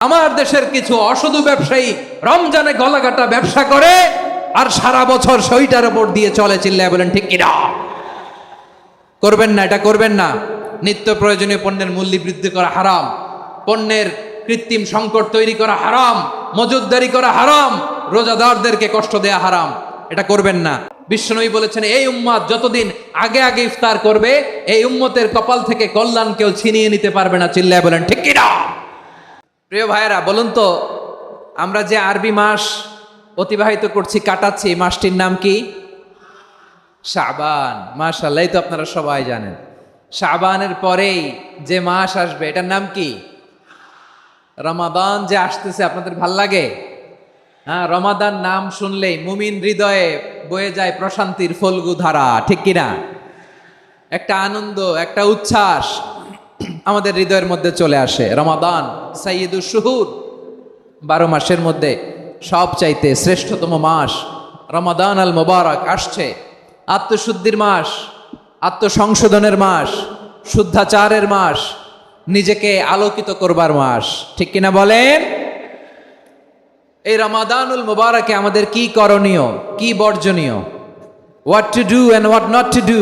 আমার দেশের কিছু অসাধু ব্যবসায়ী রমজানে গলাকাটা ব্যবসা করে আর সারা বছর সইটার উপর দিয়ে চলে, চিল্লায় বলেন ঠিক কিনা? করবেন না, এটা করবেন না। নিত্য প্রয়োজনীয় পণ্যের মূল্য বৃদ্ধি করা হারাম, পণ্যের কৃত্রিম সংকট তৈরি করা হারাম, মজুতদারি করা হারাম, রোজাদারদেরকে কষ্ট দেয়া হারাম, এটা করবেন না। বিশ্বনবী বলেছেন এই উম্মত যতদিন আগে আগে ইফতার করবে এই উম্মতের কপাল থেকে কল্যাণ কেউ ছিনিয়ে নিতে পারবে না, চিল্লায় বলেন ঠিক কিনা? প্রিয় ভাইয়েরা, বলুন তো, আমরা যে আরবি মাস অতিবাহিত করছি, কাটাচ্ছি, মাসটির নাম কি? শাবান। মাশাআল্লাহ, এই তো আপনারা সবাই জানেন। শাবানের পরেই যে মাস আসবে এটার নাম কি? রমাদান। যে আসতেছে আপনাদের ভাল লাগে? হ্যাঁ, রমাদান নাম শুনলেই মুমিন হৃদয়ে বয়ে যায় প্রশান্তির ফল্গু ধারা, ঠিক কিনা? একটা আনন্দ, একটা উচ্ছ্বাস আমাদের হৃদয়ের মধ্যে চলে আসে। রমাদান সাইয়্যিদুশ শুহুর, 12 মাসের মধ্যে সবচাইতে শ্রেষ্ঠতম মাস রমাদান আল মুবারক আসছে। আত্মশুদ্ধির মাস, আত্মসংশোধনের মাস, শুদ্ধাচারের মাস, নিজেকে আলোকিত করবার মাস, ঠিক কিনা বলেন? এই রমাদানুল মুবারকে আমাদের কি করণীয়, কি বর্জনীয়, what to do and what not to do,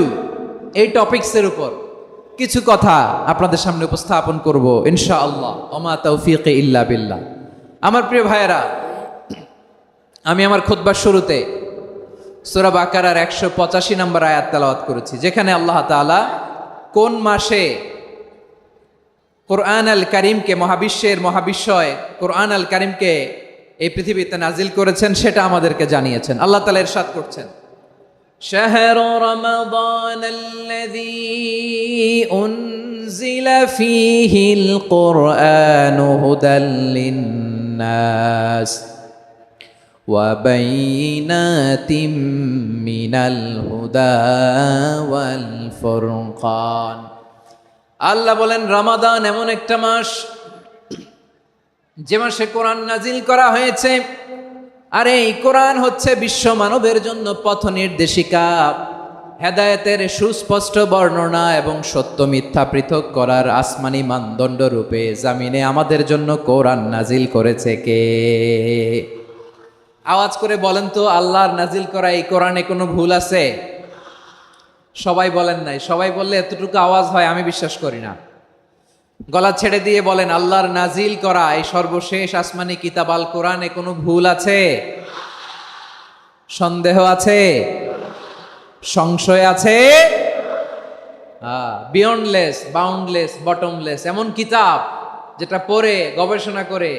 এই টপিকসের উপর কিছু কথা আপনাদের সামনে উপস্থাপন করব ইনশাআল্লাহ। ওমা তাওফীকি ইল্লা বিল্লাহ। আমার প্রিয় ভাইয়েরা, আমি আমার খুতবার শুরুতে সূরা বাকারার 185 নম্বর আয়াত তেলাওয়াত করেছি, যেখানে আল্লাহ তাআলা কোন মাসে কোরআন আল কারীমকে, মহাবিশ্বের মহাবিশ্বয় কোরআন আল কারীমকে এই পৃথিবীতে নাজিল করেছেন সেটা আমাদেরকে জানিয়েছেন। আল্লাহ তাআলা ইরশাদ করছেন, শাহরু রমাদান আল্লাযী উনজিলা ফীহিল কুরআনু হুদাল লিন্নাস ওয়া বাইনাতিম মিনাল হুদা ওয়াল ফুরকান। আল্লাহ বলেন রমাদান এমন একটা মাস যে মাসে কোরআন নাজিল করা হয়েছে, আর এই কোরআন হচ্ছে বিশ্ব মানবের জন্য পথ নির্দেশিকা, হেদায়েতের সুস্পষ্ট বর্ণনা এবং সত্য মিথ্যা পৃথক করার আসমানি মানদণ্ড রূপে জামিনে আমাদের জন্য কোরআন নাজিল করেছে কে? আওয়াজ করে বলেন তো, আল্লাহর নাজিল করা এই কোরআনে কোনো ভুল আছে? সবাই বলেন নাই। সবাই বললে এতটুকু আওয়াজ হয় আমি বিশ্বাস করি না। গলা ছেড়ে দিয়ে বলেন, আল্লাহর নাজিল করা এই সর্বশেষ আসমানি কিতাব আল কোরআনে কোনো ভুল আছে? সন্দেহ আছে? সংশয় আছে? বিয়ন্ডলেস, বাউন্ডলেস, বটমলেস, এমন কিতাব যেটা পড়ে গবেষণা করে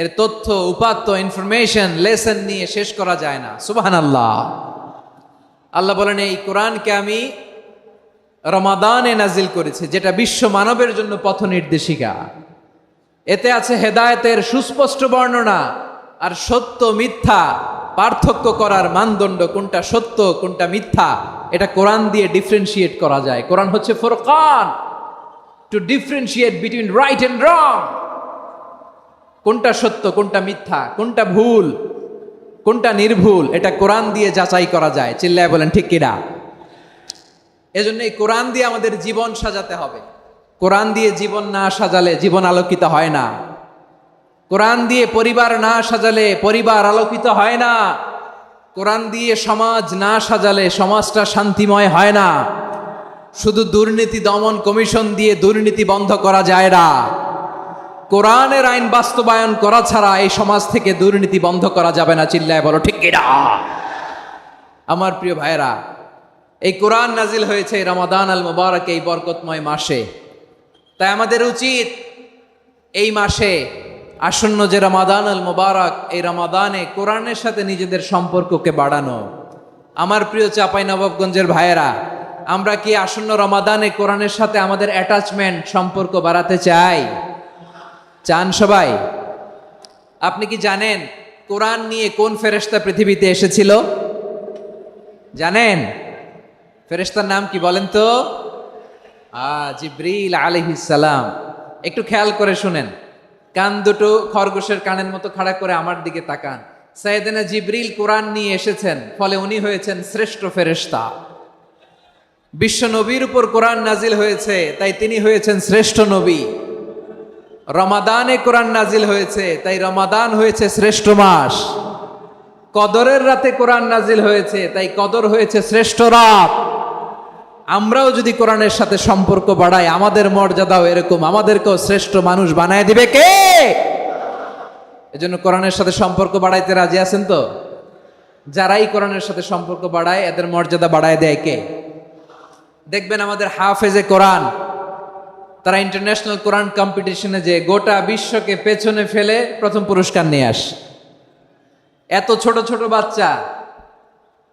এর তথ্য, উপাত্ত, ইনফরমেশন, লেসন নিয়ে শেষ করা যায় না। সুবহানাল্লাহ। আল্লাহ বলেন এই কোরআনকে আমি রমাদানে নাজিল করেছি, যেটা বিশ্ব মানবের জন্য পথ নির্দেশিকা। এতে আছে হেদায়েতের সুস্পষ্ট বর্ণনা আর সত্য মিথ্যা পার্থক্য করার মানদণ্ড, কোনটা সত্য কোনটা মিথ্যা এটা কোরআন দিয়ে ডিফারেন্সিয়েট করা যায়। কোরআন হচ্ছে ফুরকান, to differentiate between right and wrong. কোনটা সত্য, কোনটা মিথ্যা, কোনটা ভুল, কোনটা নির্ভুল, এটা কোরআন দিয়ে যাচাই করা যায়। চিল্লায় বলেন ঠিক কিনা? এজন্য এই কোরআন দিয়ে আমাদের জীবন সাজাতে হবে। কোরআন দিয়ে জীবন না সাজালে জীবন আলোকিত হয় না। কোরআন দিয়ে পরিবার না সাজালে পরিবার আলোকিত হয় না। কোরআন দিয়ে সমাজ না সাজালে সমাজটা শান্তিময় হয় না। শুধু দুর্নীতি দমন কমিশন দিয়ে দুর্নীতি বন্ধ করা যায় না। কোরআনের আইন বাস্তবায়ন করা ছাড়া এই সমাজ থেকে দুর্নীতি বন্ধ করা যাবে না। চিল্লায় বলো ঠিক কিনা? আমার প্রিয় ভাইয়েরা, এই কোরআন নাজিল হয়েছে রমাদান আল মুবারক, এই বরকতময় মাসে। তাই আমাদের উচিত এই মাসে আসন্ন যে রমাদান আল মুবারক, এই রমাদানে কোরআনের সাথে নিজেদের সম্পর্ককে বাড়ানো। আমার প্রিয় চাঁপাইনবাবগঞ্জের ভাইয়েরা, আমরা কি আসন্ন রমাদানে কোরআনের সাথে আমাদের অ্যাটাচমেন্ট, সম্পর্ক বাড়াতে চাই? চান সবাই? আপনি কি জানেন কোরআন নিয়ে কোন ফেরেশতা পৃথিবীতে এসেছিল? জানেন? ফেরেশতার নাম কি বলেন তো? জিবরিল আলাইহিস সালাম। একটু খেয়াল করে শুনেন, কান দুটো খরগোশের কানের মতো খাড়া করে আমার দিকে তাকান। সাইয়েদনা জিবরিল কোরআন নিয়ে এসেছেন, ফলে উনি হয়েছেন শ্রেষ্ঠ ফেরেশতা। বিশ্ব নবীর উপর কোরআন নাজিল হয়েছে, তাই তিনি হয়েছেন শ্রেষ্ঠ নবী। রমাদানে কোরআন নাজিল হয়েছে, তাই রমাদান হয়েছে শ্রেষ্ঠ মাস। কদরের রাতে কোরআন নাজিল হয়েছে, তাই কদর হয়েছে শ্রেষ্ঠ রাত। আমরাও যদি কোরআনের সাথে সম্পর্ক বাড়াই, আমাদের মর্যাদাও এরকম, আমাদেরকেও শ্রেষ্ঠ মানুষ বানায় দিবে কে? এজন্য কোরআনের সাথে সম্পর্ক বাড়াইতে রাজি আছেন তো? যারাই কোরআনের সাথে সম্পর্ক বাড়ায়, এদের মর্যাদা বাড়ায় দেয় কে? দেখবেন আমাদের হাফেজে কোরআন, তারা ইন্টারন্যাশনাল কোরআন কম্পিটিশনে যে গোটা বিশ্বকে পেছনে ফেলে প্রথম পুরস্কার নিয়ে আসে। এত ছোট ছোট বাচ্চা,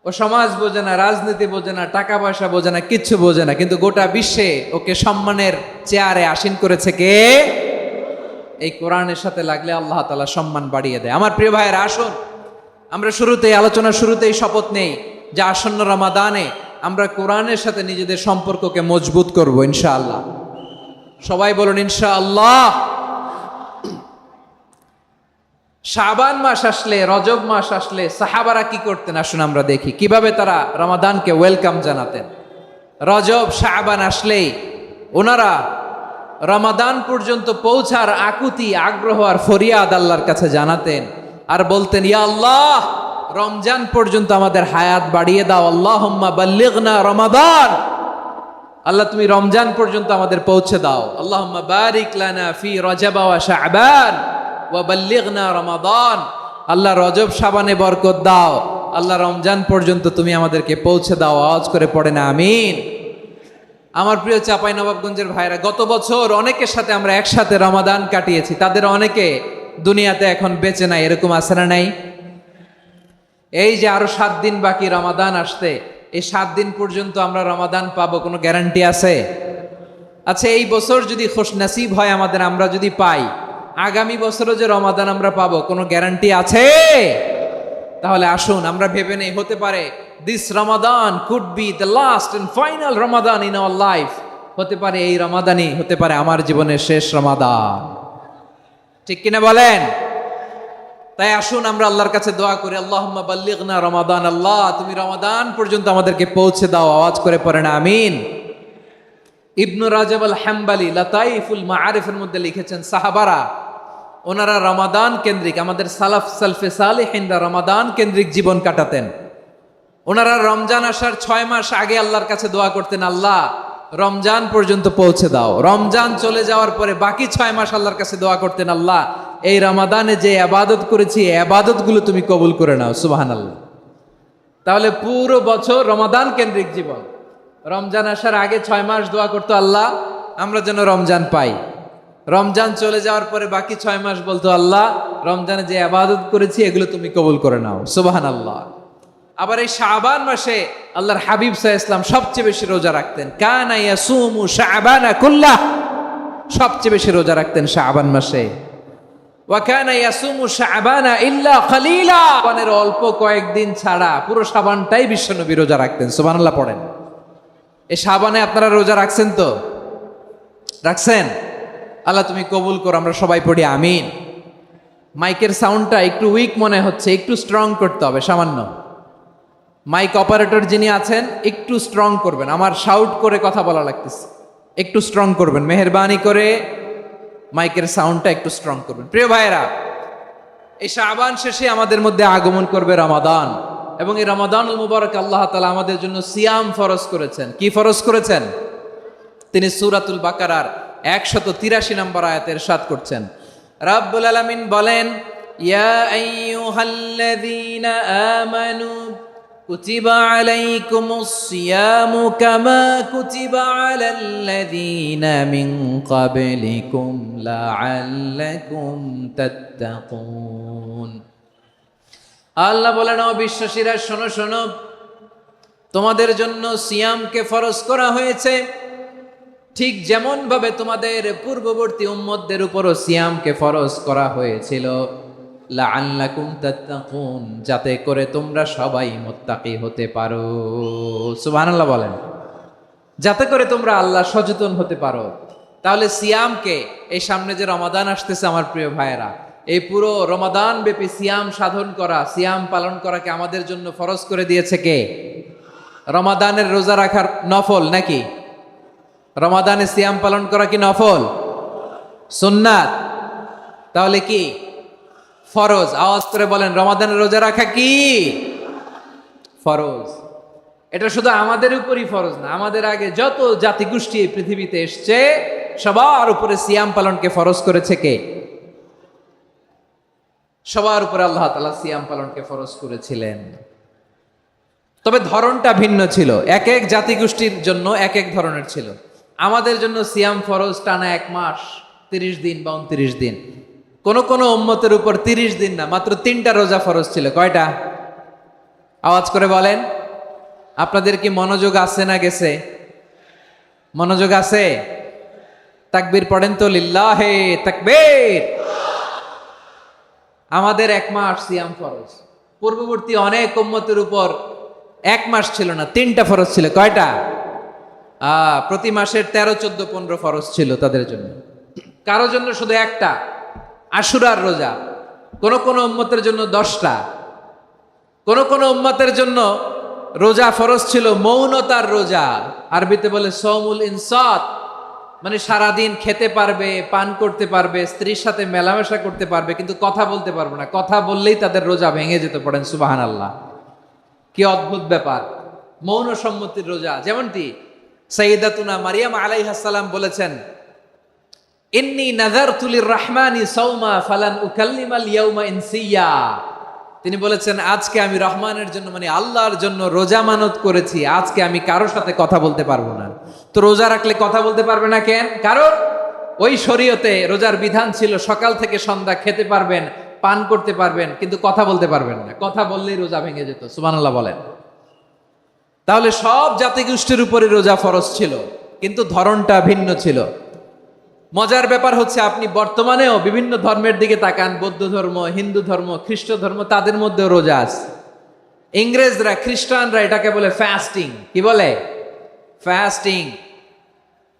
ও সমাজ বোঝে না, রাজনীতি বোঝে না, টাকা পয়সা বোঝে না, কিচ্ছু বোঝে না, কিন্তু গোটা বিশ্বে ওকে সম্মানের চেয়ারে আসীন করেছে কে? এই কোরআনের সাথে লাগলে আল্লাহ তাআলা সম্মান বাড়িয়ে দেয়। আমার প্রিয় ভাইয়েরা, আসুন আমরা শুরুতেই, আলোচনার শুরুতেই শপথ নেই যে আসন্ন রমাদানে আমরা কোরআনের সাথে নিজেদের সম্পর্ককে মজবুত করব ইনশাআল্লাহ। সবাই বলুন ইনশাআল্লাহ। শাবান মাস আসলে, রজব মাস আসলে সাহাবারা কি করতেন আসুন আমরা দেখি, কিভাবে তারা রমাদানকে ওয়েলকাম জানাতেন। রজব শাবান আসলেই ওনারা রমাদান পর্যন্ত পৌঁছার আকুতি, আগ্রহ আর ফরিয়াদ আল্লাহর কাছে জানাতেন আর বলতেন, ইয়া আল্লাহ, রমজান পর্যন্ত আমাদের হায়াত বাড়িয়ে দাও। আল্লাহুম্মা বাল্লিগনা রমাদান, আল্লাহ তুমি রমজান পর্যন্ত আমাদের পৌঁছে দাও। আল্লাহুম্মা বারিক লানা ফি রজব ওয়া শাবান ওয়া বাল্লিগনা রমাদান, আল্লাহ রজব শাবানে বরকত দাও, আল্লাহ রমজান পর্যন্ত তুমি আমাদেরকে পৌঁছে দাও। আওয়াজ করে পড়ে না আমিন। আমার প্রিয় চাঁপাইনবাবগঞ্জের ভাইরা, গত বছর অনেকের সাথে আমরা একসাথে রমাদান কাটিয়েছি, তাদের অনেকে দুনিয়াতে এখন বেঁচে নাই, এরকম আছে না নাই? এই যে আরো 7 দিন বাকি রমাদান আসতে, এই 7 দিন পর্যন্ত আমরা রমাদান পাবো, কোনো গ্যারান্টি আছে? আচ্ছা, এই বছর যদি খুশনসিব হয় আমাদের, আমরা যদি পাই, আগামী বছরও যে রমাদান আমরা পাবো, কোনো গ্যারান্টি আছে? তাহলে আসুন আমরা ভেবে নেই, হতে পারে this Ramadan could be the last and final Ramadan in our life. হতে পারে এই রমাদানই হতে পারে আমার জীবনের শেষ রমাদান। ঠিক কিনা বলেন? তাই আসুন আমরা আল্লাহর কাছে দোয়া করি, আল্লাহুম্মা বাল্লিগনা রমাদান, আল্লাহ তুমি রমাদান পর্যন্ত আমাদেরকে পৌঁছে দাও। আওয়াজ করে পড়েন আমিন। ইবনু রাজব আল হাম্বালি লাতাইফুল মাআরিফের মধ্যে লিখেছেন, সাহাবারা ওনারা রমাদান কেন্দ্রিক, আমাদের সালাফ সালফে সালেহিনরা রমাদান কেন্দ্রিক জীবন কাটাতেন। ওনারা রমজান আসার 6 মাস আগে আল্লাহর কাছে দোয়া করতেন, আল্লাহ রমজান পর্যন্ত পৌঁছে দাও। রমজান চলে যাওয়ার পরে বাকি 6 মাস আল্লাহর কাছে দোয়া করতেন, আল্লাহ এই রমাদানে যে ইবাদত করেছি, ইবাদতগুলো তুমি কবুল করে নাও। সুবহানাল্লাহ। তাহলে পুরো বছর রমাদান কেন্দ্রিক জীবন। রমজান আসার আগে 6 মাস দোয়া করতো, আল্লাহ আমরা যেন রমজান পাই। রমজান চলে যাওয়ার পরে বাকি 6 মাস বলতো, আল্লাহ রমজানে যে ইবাদত করেছি এগুলো তুমি কবুল করে নাও। সুবহানাল্লাহ। আবার এই শাবান মাসে আল্লাহর হাবিব সাল্লাল্লাহু আলাইহি ওয়াসাল্লাম সবচেয়ে বেশি রোজা রাখতেন। কানা ইয়াসুমু শাবানা কুল্লাহ, সবচেয়ে বেশি রোজা রাখতেন শাবান মাসে। ওয়া কানা ইয়াসুমু শাবানা ইল্লা কালিলা, শাবানের অল্প কয়েকদিন ছাড়া পুরো শাবানটাই বিশ্বনবী রোজা রাখতেন। সুবহানাল্লাহ পড়েন। এই শাবানে আপনারা রোজা রাখছেন তো? রাখছেন? আল্লাহ তুমি কবুল করো, আমরা সবাই পড়ি আমিন। মাইকের সাউন্ডটা একটু উইক মনে হচ্ছে, একটু স্ট্রং করতে হবে সামান্য। মাইক অপারেটর যিনি আছেন একটু স্ট্রং করবেন, আমার শাউট করে কথা বলা লাগতেছে, একটু স্ট্রং করবেন মেহেরবানি করে, মাইকের সাউন্ডটা একটু স্ট্রং করবেন। প্রিয় ভাইয়েরা, এই শাবান শেষে আমাদের মধ্যে আগমন করবে রমাদান, এবং এই রমাদানুল মুবারক আল্লাহ তাআলা আমাদের জন্য সিয়াম ফরজ করেছেন। কি ফরজ করেছেন? তিনি সূরাতুল বাকারার 183 নম্বর আয়াতে ইরশাদ করছেন, রাব্বুল আলামিন বলেন, ইয়া আইয়ুহাল্লাযীনা আমানু কুতিবা আলাইকুমুস সিয়ামু কামা কুতিবা আলাল্লাযীনা মিন ক্বাবলিকুম লাআল্লাকুম তাত্তাকুন। আল্লাহ বলেন, ও বিশ্বাসীরা শোনো শোনো, তোমাদের জন্য সিয়ামকে ফরজ করা হয়েছে, ঠিক যেমন ভাবে তোমাদের পূর্ববর্তী উম্মতদের উপরও সিয়ামকে ফরজ করা হয়েছিল, লাআল্লাকুম তাত্তাকুন, যাতে করে তোমরা সবাই মুত্তাকি হতে পারো। সুবহানাল্লাহ বলেন, যাতে করে তোমরা আল্লাহ সচেতন হতে পারো। তাহলে সিয়ামকে, এই সামনে যে রমাদান আসতেছে আমার প্রিয় ভাইয়েরা, এই পুরো রমাদান ব্যাপী সিয়াম সাধন করা, সিয়াম পালন করাকে আমাদের জন্য ফরজ করে দিয়েছে কে? রমাদানের রোজা রাখার নফল নাকি? রমাদানে সিয়াম পালন করা কি নফল? সুন্নাত। তাহলে কি ফরজ? আওয়াজ করে বলেন, রমাদানের রোজা রাখা কি ফরজ? এটা শুধু আমাদের উপরই ফরজ না, আমাদের আগে যত জাতিগোষ্ঠী এই পৃথিবীতে এসছে সবার উপরে সিয়াম পালনকে ফরজ করেছে কে? সবার উপরে আল্লাহ তাআলা সিয়াম পালনকে ফরজ করেছিলেন। তবে ধরনটা ভিন্ন ছিল, এক এক জাতিগোষ্ঠীর জন্য এক এক ধরনের ছিল। আমাদের জন্য সিয়াম ফরজ টানা 1 মাস 30 দিন বা 29 দিন। কোন কোন উম্মতের উপর 30 দিন না, মাত্র 3টা রোজা ফরজ ছিল। কয়টা? আওয়াজ করে বলেন। আপনাদের কি মনোযোগ আছে না গেছে? মনোযোগ আছে? তাকবীর পড়েন তো, লিল্লাহে তাকবীর। আমাদের 1 মাস সিয়াম ফরজ। পূর্ববর্তী অনেক উম্মতের উপর 1 মাস ছিল না, 3টা ফরজ ছিল। কয়টা? প্রতি মাসের 13, 14, 15 ফরজ ছিল তাদের জন্য। কারো জন্য শুধু একটা, আশুরার রোজা। কোন কোন উম্মতের জন্য 10টা। কোন কোন উম্মতের জন্য রোজা ফরজ ছিল মৌনতার রোজা, আরবিতে বলে সৌমুল ইনসাত, মানে সারাদিন খেতে পারবে, পান করতে পারবে, স্ত্রীর সাথে মেলামেশা করতে পারবে, কিন্তু কথা বলতে পারবে না। কথা বললেই তাদের রোজা ভেঙে যেত। পড়েন সুবহানাল্লাহ। কি অদ্ভুত ব্যাপার! মৌন সম্মতির রোজা। যেমনটি সাইয়্যিদাতুনা মারিয়াম আলাইহিস সালাম বলেছেন, ইন্নী নাযারতু লির-রাহমানি সাওমা ফালান উকাল্লিমাল ইয়াওমা ইনসিয়া। তিনি বলেছেন, আজকে আমি রহমানের জন্য, মানে আল্লাহর জন্য রোজা মানত করেছি, আজকে আমি কারোর সাথে কথা বলতে পারবো না। তো রোজা রাখলে কথা বলতে পারবে না কেন? কারণ ওই শরীয়তে রোজার বিধান ছিল সকাল থেকে সন্ধ্যা খেতে পারবেন, পান করতে পারবেন, কিন্তু কথা বলতে পারবেন না। কথা বললেই রোজা ভেঙে যেত। সুবহানাল্লাহ বলেন। তাহলে সব জাতিগোষ্ঠীর উপরে রোজা ফরজ ছিল, কিন্তু ধরনটা ভিন্ন ছিল। মজার ব্যাপার হচ্ছে, আপনি বর্তমানেও বিভিন্ন ধর্মের দিকে তাকান, বৌদ্ধ ধর্ম, হিন্দু ধর্ম, খ্রিস্ট ধর্ম, তাদের মধ্যেও রোজা আছে। ইংরেজরা, খ্রিস্টানরা এটাকে বলে ফাস্টিং। কি বলে? ফাস্টিং।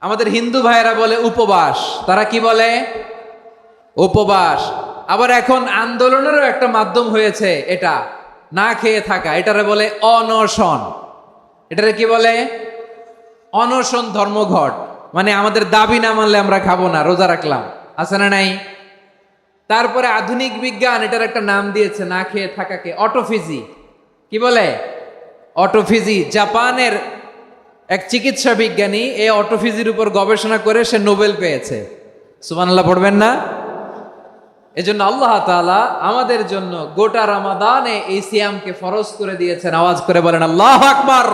আমাদের হিন্দু ভাইয়েরা বলে উপবাস। তারা কি বলে? উপবাস। আবার এখন আন্দোলনেরও একটা মাধ্যম হয়েছে এটা, না খেয়ে থাকা। এটারে বলে অনশন। এটারে কি বলে? অনশন ধর্মঘট। মানে আমাদের দাবি না মানলে আমরা খাবো না, রোজা রাখলাম। আছে না নাই? তারপরে আধুনিক বিজ্ঞান এটার একটা নাম দিয়েছে না খেয়ে থাকাকে, অটোফিজি। কি বলে? অটোফিজি। জাপানের এক চিকিৎসা বিজ্ঞানী এই অটোফিজির উপর গবেষণা করে সে নোবেল পেয়েছে। সুবহানাল্লাহ পড়বেন না? এজন্য আল্লাহ তাআলা আমাদের জন্য গোটা রমাদানে এই সিয়ামকে ফরজ করে দিয়েছেন। আওয়াজ করে বলেন আল্লাহু আকবার।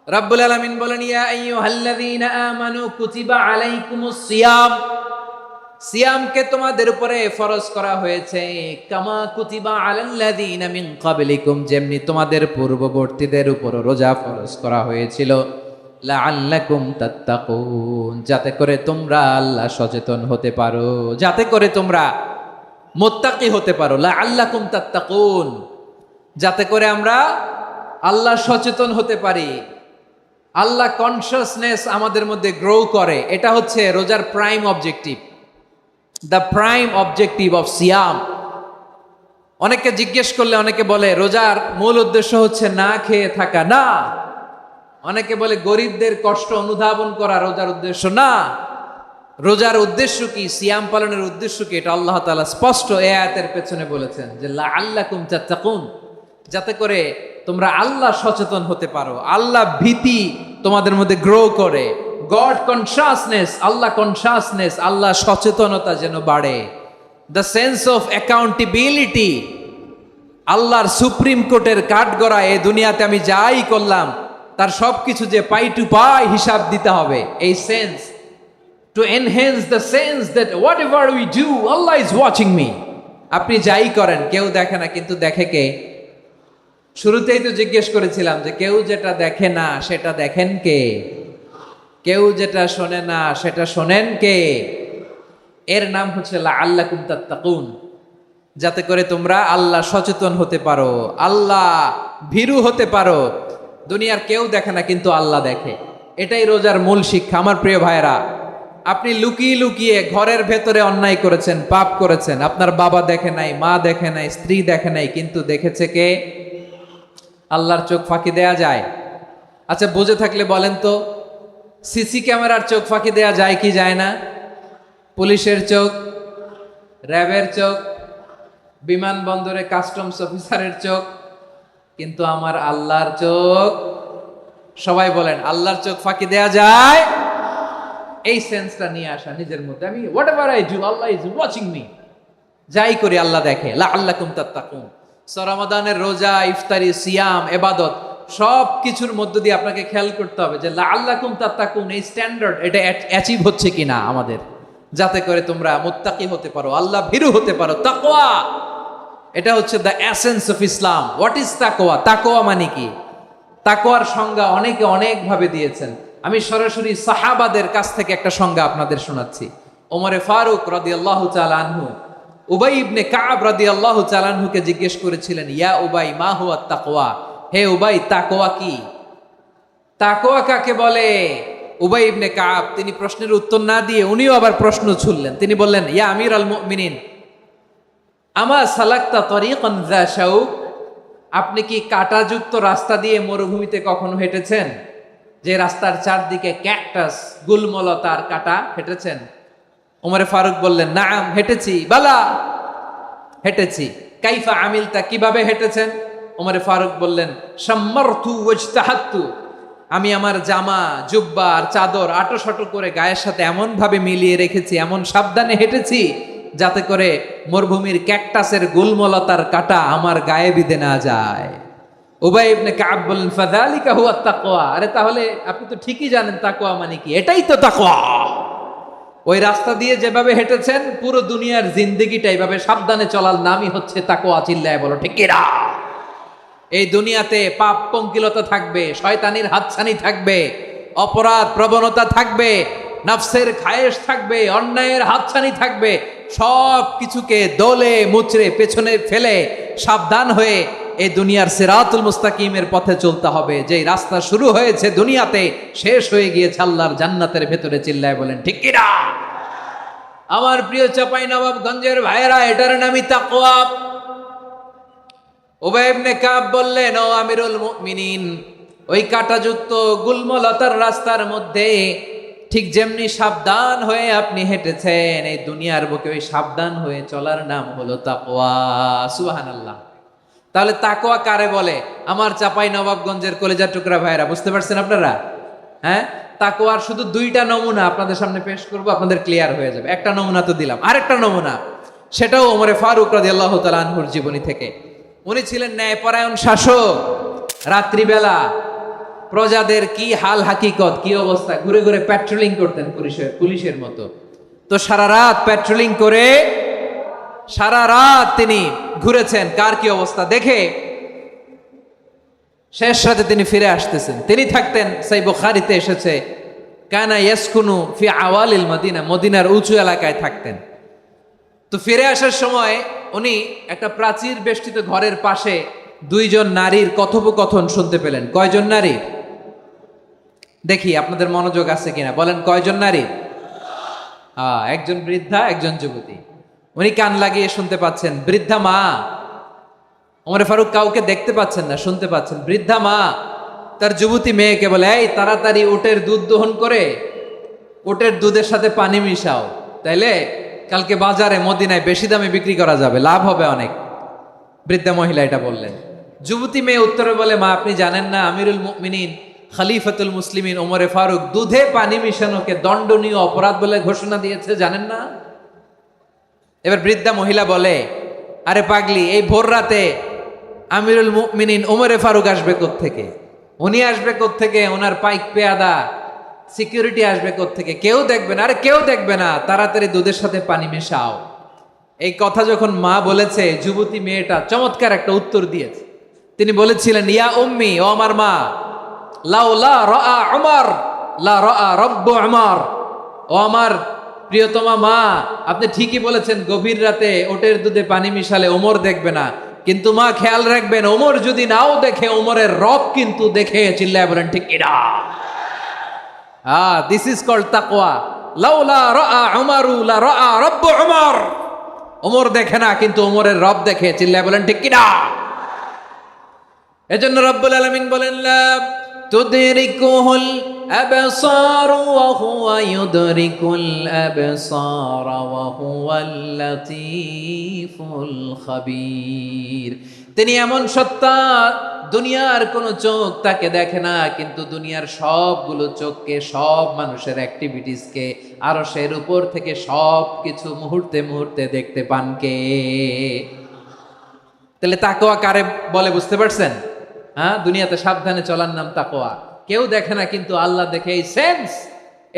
রাব্বুল আলামিন বলেন, ইয়া আইয়ুহাল্লাযীনা আমানু কুতিবা আলাইকুমুস সিয়াম। সিয়ামকে তোমাদের উপরে ফরজ করা হয়েছে, কামা কুতিবা আলাল্লাযীনা মিন ক্বাবলিকুম, যেমনি তোমাদের পূর্ববর্তীদের উপর রোজা ফরজ করা হয়েছিল, লাআল্লাকুম তাত্তাকুন, যাতে করে তোমরা আল্লাহ সচেতন হতে পারো, যাতে করে তোমরা মুত্তাকি হতে পারো। লাআল্লাকুম তাত্তাকুন, যাতে করে আমরা আল্লাহ সচেতন হতে পারি, আল্লাহ কনসিয়াসনেস আমাদের মধ্যে গ্রো করে। এটা হচ্ছে রোজার prime objective, the prime objective of সিয়াম। অনেকে জিজ্ঞেস করলে অনেকে বলে রোজার মূল উদ্দেশ্য হচ্ছে না খেয়ে থাকা। না। অনেকে বলে গরিবদের কষ্ট অনুধাবন করা রোজার উদ্দেশ্য। না। রোজার উদ্দেশ্য কি, সিয়াম পালনের উদ্দেশ্য কি, এটা আল্লাহ তাআলা স্পষ্ট এই আয়াতের পেছনে বলেছেন যে লাআল্লাকুম তাত্তাকুন, যাতে করে তোমরা আল্লাহ সচেতন হতে পারো, আল্লাহ ভীতি তোমাদের মধ্যে গ্রো করে, গড কনসিয়াসনেস, আল্লাহ কনসিয়াসনেস, আল্লাহ সচেতনতা যেন বাড়ে, দ্য সেন্স অফ অ্যাকাউন্টেবিলিটি। আল্লাহর সুপ্রিম কোর্টের কাঠগড়া এই দুনিয়াতে আমি যাই করলাম তার সবকিছু যে পাই টু পাই হিসাব দিতে হবে, এই sense, to enhance the sense that what ever we do Allah is watching me. আপনি যাই করেন কেউ দেখে না, কিন্তু দেখে কে? শুরুতেই তো জিজ্ঞেস করেছিলাম যে কেউ যেটা দেখে না সেটা দেখেন কে? কেউ যেটা শোনে না সেটা শোনেন কে? এর নাম হচ্ছে লাআল্লাকুম তাত্তাকুন, যাতে করে তোমরা আল্লাহ সচেতন হতে পারো, আল্লাহ ভীরু হতে পারো। দুনিয়ার কেউ দেখে না, কিন্তু আল্লাহ দেখে। এটাই রোজার মূল শিক্ষা। আমার প্রিয় ভাইরা, আপনি লুকিয়ে লুকিয়ে ঘরের ভেতরে অন্যায় করেছেন, পাপ করেছেন, আপনার বাবা দেখে নাই, মা দেখে নাই, স্ত্রী দেখে নাই, কিন্তু দেখেছে কে? আল্লাহর চোখ ফাঁকি দেয়া যায়? আচ্ছা, বুঝে থাকলে বলেন তো, সিসি ক্যামেরার চোখ ফাঁকি দেয়া যায় কি যায় না? পুলিশের চোখ, র্যাবের চোখ, বিমানবন্দরে কাস্টমস অফিসারের চোখ, কিন্তু আমার আল্লাহর চোখ। সবাই বলেন, আল্লাহর চোখ ফাঁকি দেয়া যায়? এই সেন্সটা নিয়ে আসা নিজের মধ্যে, আমি what ever I do Allah is watching me. যাই করি আল্লাহ দেখে। লাআল্লাকুম তাত্তাকুন। রমাদানের রোজা, ইফতারি, সিয়াম, ইবাদত সব কিছুর মধ্য দিয়ে আপনাকে খেয়াল করতে হবে যে লাআল্লাকুম তাত্তাকুন এই স্ট্যান্ডার্ড এটা অ্যাচিভ হচ্ছে কিনা আমাদের, যাতে করে তোমরা মুত্তাকি হতে পারো, আল্লাহ ভীরু হতে পারো। তাকওয়া, এটা হচ্ছে the essence of Islam. What is তাকওয়া? তাকওয়া মানে কি? তাকওয়ার সংজ্ঞা অনেকে অনেক ভাবে দিয়েছেন। আমি সরাসরি সাহাবাদের কাছ থেকে একটা সংজ্ঞা আপনাদের শোনাচ্ছি। ওমরে ফারুক রাদিয়াল্লাহু তাআলা আনহু উবাই ইবনে কাব রাদিয়াল্লাহু তাআলা আনহুকে জিজ্ঞেস করেছিলেন, ইয়া উবাই মা হুয়া তাকওয়া? হে উবাই, তাকওয়া কি? তাকওয়া কাকে বলে? উবাই ইবনে কাব তিনি প্রশ্নের উত্তর না দিয়ে উনিও আবার প্রশ্ন ছুড়লেন। তিনি বললেন, ইয়া আমিরাল মুমিনিন, আমা সালাকতা তরিকান যা শাউক? আপনি কি কাঁটাযুক্ত রাস্তা দিয়ে মরুভূমিতে কখনো হেঁটেছেন? যে রাস্তার চারদিকে ক্যাকটাস, গুলমলতার কাঁটা, হেঁটেছেন? ওমরে ফারুক বললেন, নাম, হেঁটেছি। বালা, হেঁটেছি। কাইফা আমিলতা, কিভাবে হেঁটেছেন? ওমরে ফারুক বললেন, শাম্মারতু ওয়াজতাহাত্তু, আমি আমার জামা, জুব্বা আর চাদর আটোসাটো করে গায়ের সাথে এমন ভাবে মিলিয়ে রেখেছি, এমন সাবধানে হেঁটেছি যাতে করে মরুভূমির ক্যাকটাসের গুলমলতার কাঁটা আমার গায়ে বিঁধে না যায়। উবাই ইবনে কাব বললেন, ফাযালিকা হুয়া তাকওয়া। আরে তাহলে আপনি তো ঠিকই জানেন তাকওয়া মানে কি, এটাই তো তাকওয়া। ওই রাস্তা দিয়ে যেভাবে হেঁটেছেন, পুরো দুনিয়ার জিন্দেগিটা এইভাবে সাবধানে চলার নামই হচ্ছে তাকওয়া। চিল্লায় বলো ঠিক কিনা? এই দুনিয়াতে পাপ পঙ্কিলতা থাকবে, শয়তানির হাতছানি থাকবে, অপরাধ প্রবণতা থাকবে, নফসের খায়েশ থাকবে, অন্যায়ের হাতছানি থাকবে। সব কিছুকে দলে মুচড়ে পেছনে ফেলে সাবধান হয়ে এই দুনিয়ার সিরাতুল মুস্তাকিমের পথে চলতে হবে। যেই রাস্তা শুরু হয়েছে দুনিয়াতে, শেষ হয়ে গিয়েছে আল্লাহর জান্নাতের ভেতরে। চিল্লায় বলেন ঠিক কিনা? আমার প্রিয় চাঁপাইনবাবগঞ্জের ভাইয়েরা, এটার নামই তাকওয়া। উবাই ইবনে কাব বললেন, ও আমিরুল মুমিনিন, ওই কাঁটাযুক্ত গুলমলতার রাস্তার মধ্যে ঠিক যেমনি সাবধান হয়ে আপনি হেঁটেছেন, এই দুনিয়ার বুকে ওই সাবধান হয়ে চলার নাম হলো তাকওয়া। সুবহানাল্লাহ। তাহলে তাকওয়া কারে বলে? আমার চাঁপাইনবাবগঞ্জের কলেজার টুকরা ভাইয়েরা, বুঝতে পারছেন আপনারা? হ্যাঁ, তাকওয়ার শুধু দুইটা নমুনা আপনাদের সামনে পেশ করব, আপনাদের ক্লিয়ার হয়ে যাবে। একটা নমুনা তো দিলাম, আরেকটা নমুনা, সেটাও ওমরে ফারুক রাদিয়াল্লাহু তাআলা আনহুর জীবনী থেকে। উনি ছিলেন ন্যায়পরায়ণ শাসক। রাত্রিবেলা প্রজাদের কি হাল হাকিকত, কি অবস্থা, ঘুরে ঘুরে প্যাট্রোলিং করতেন পুলিশের মতো। তো সারা রাত প্যাট্রোলিং করে সারা রাত তিনি ঘুরেছেন কার কি অবস্থা দেখে। শেষ রাতে তিনি ফিরে আসতেছেন। তিনি থাকতেন, সেই বুখারীতে এসেছে, কানা ইয়াসকুনু ফি আওয়ালিল মদিনা, মদিনার উঁচু এলাকায় থাকতেন। তো ফিরে আসার সময় উনি একটা প্রাচীর বেষ্টিত ঘরের পাশে দুইজন নারীর কথোপকথন শুনতে পেলেন। কয়জন নারী? দেখি আপনাদের মনোযোগ আছে কিনা, বলেন কয়জন নারী? একজন বৃদ্ধা, একজন যুবতী। উনি কান লাগিয়ে শুনতে পাচ্ছেন। বৃদ্ধা মা, ওমরে ফারুক কাউকে দেখতে পাচ্ছেন না, শুনতে পাচ্ছেন। বৃদ্ধা মা তার যুবতী মেয়েকে বলে, এই তাড়াতাড়ি উটের দুধ দহন করে উটের দুধের সাথে পানি মিশাও, তাইলে কালকে বাজারে মদিনায় বেশি দামে বিক্রি করা যাবে, লাভ হবে অনেক। বৃদ্ধা মহিলা এটা বললেন। যুবতী মেয়ে উত্তরে বলে, মা আপনি জানেন না আমিরুল মুমিনিন খলিফাতুল মুসলিমিন ওমরে ফারুক দুধে পানি মিশানোকে দণ্ডনীয় অপরাধ বলে ঘোষণা দিয়েছে, জানেন না? এবার বৃদ্ধা মহিলা বলে, আরে পাগলি, এই ভোর রাতে আমিরুল মুমিনিন ওমরে ফারুক আসবে কোত্থেকে? উনি আসবে কোত্থেকে? ওনার পাইক পেয়াদা সিকিউরিটি আসবে কোত্থেকে? কেউ দেখবে না। আরে কেউ দেখবে না, তাড়াতাড়ি দুধের সাথে পানি মেশাও। এই কথা যখন মা বলেছে, যুবতী মেয়েটা চমৎকার একটা উত্তর দিয়েছে। তিনি বলেছিলেন, ইয়া উম্মি, ও আমার মা, লাউলা রাআ উমর লা রাআ রব্বু উমর। ও আমার প্রিয়তমা মা, আপনি ঠিকই বলেছেন, গভীর রাতে ওটের দুধে পানি মিশালে ওমর দেখবে না, কিন্তু মা খেয়াল রাখবেন, ওমর যদি নাও দেখে, ওমরের রব কিন্তু দেখে। চিল্লায় বলেন ঠিক কিনা? দিস ইজ কল্ড তাকওয়া। লাউলা রাআ উমরু লা রাআ রব্বু উমর। ওমর দেখে না, কিন্তু ওমরের রব দেখে। চিল্লায় বলেন ঠিক কিনা? এজন্য রব্বুল আলামিন বলেন, লা তুদরিকুহুল الأبصار وهو يدرك الأبصار وهو اللطيف الخبير। তিনি এমন সত্তা, দুনিয়ার কোন চোখ তাকে দেখে না, কিন্তু দুনিয়ার সবগুলো চোখকে, সব মানুষের অ্যাক্টিভিটিসকে আরশের উপর থেকে সব কিছু মুহূর্তে মুহূর্তে দেখতে পান কে? তাহলে তাকওয়া কারে বলে বুঝতে পারছেন? হ্যাঁ, দুনিয়াতে সাবধানে চলার নাম তাকওয়া। কেউ দেখে না কিন্তু আল্লাহ দেখে। এই সেন্স,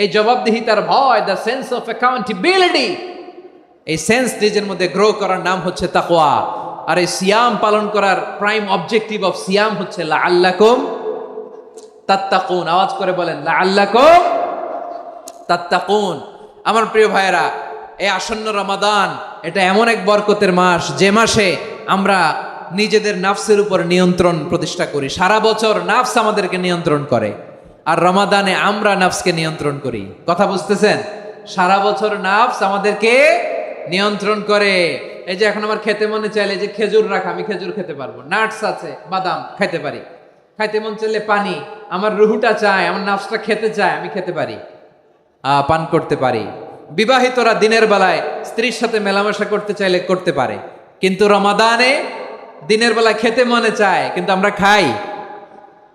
এই জবাবদিহিতার ভয়, দ্য সেন্স অফ অ্যাকাউন্টেবিলিটি, এই সেন্স নিজের মধ্যে গ্রো করার নাম হচ্ছে তাকওয়া। আর এই সিয়াম পালন করার প্রাইম অবজেক্টিভ অফ সিয়াম হচ্ছে লাআল্লাকুম তাত্তাকুন। আওয়াজ করে বলেন লাআল্লাকুম তাত্তাকুন। আমার প্রিয় ভাইয়েরা, এই আসন্ন রমাদান এটা এমন এক বরকতের মাস, যে মাসে আমরা নিজেদের নাফসের উপর নিয়ন্ত্রণ প্রতিষ্ঠা করি। সারা বছর নাফস আমাদেরকে নিয়ন্ত্রণ করে, আর রমাদানে আমরা নাফসকে নিয়ন্ত্রণ করি। কথা বুঝতেছেন? সারা বছর নাফস আমাদেরকে নিয়ন্ত্রণ করে। এই যে এখন আমার খেতে মনে চাইলে যে খেজুর রাখা, আমি খেজুর খেতে পারবো, নাটস আছে, বাদাম খাইতে পারি। খাইতে মন চাইলে পানি, আমার রুহুটা চায়, আমার নাফসটা খেতে চায়, আমি খেতে পারি, পান করতে পারি। বিবাহিতরা দিনের বেলায় স্ত্রীর সাথে মেলামেশা করতে চাইলে করতে পারে, কিন্তু রমাদানে দিনের বেলায় খেতে মনে চায় কিন্তু আমরা খাই।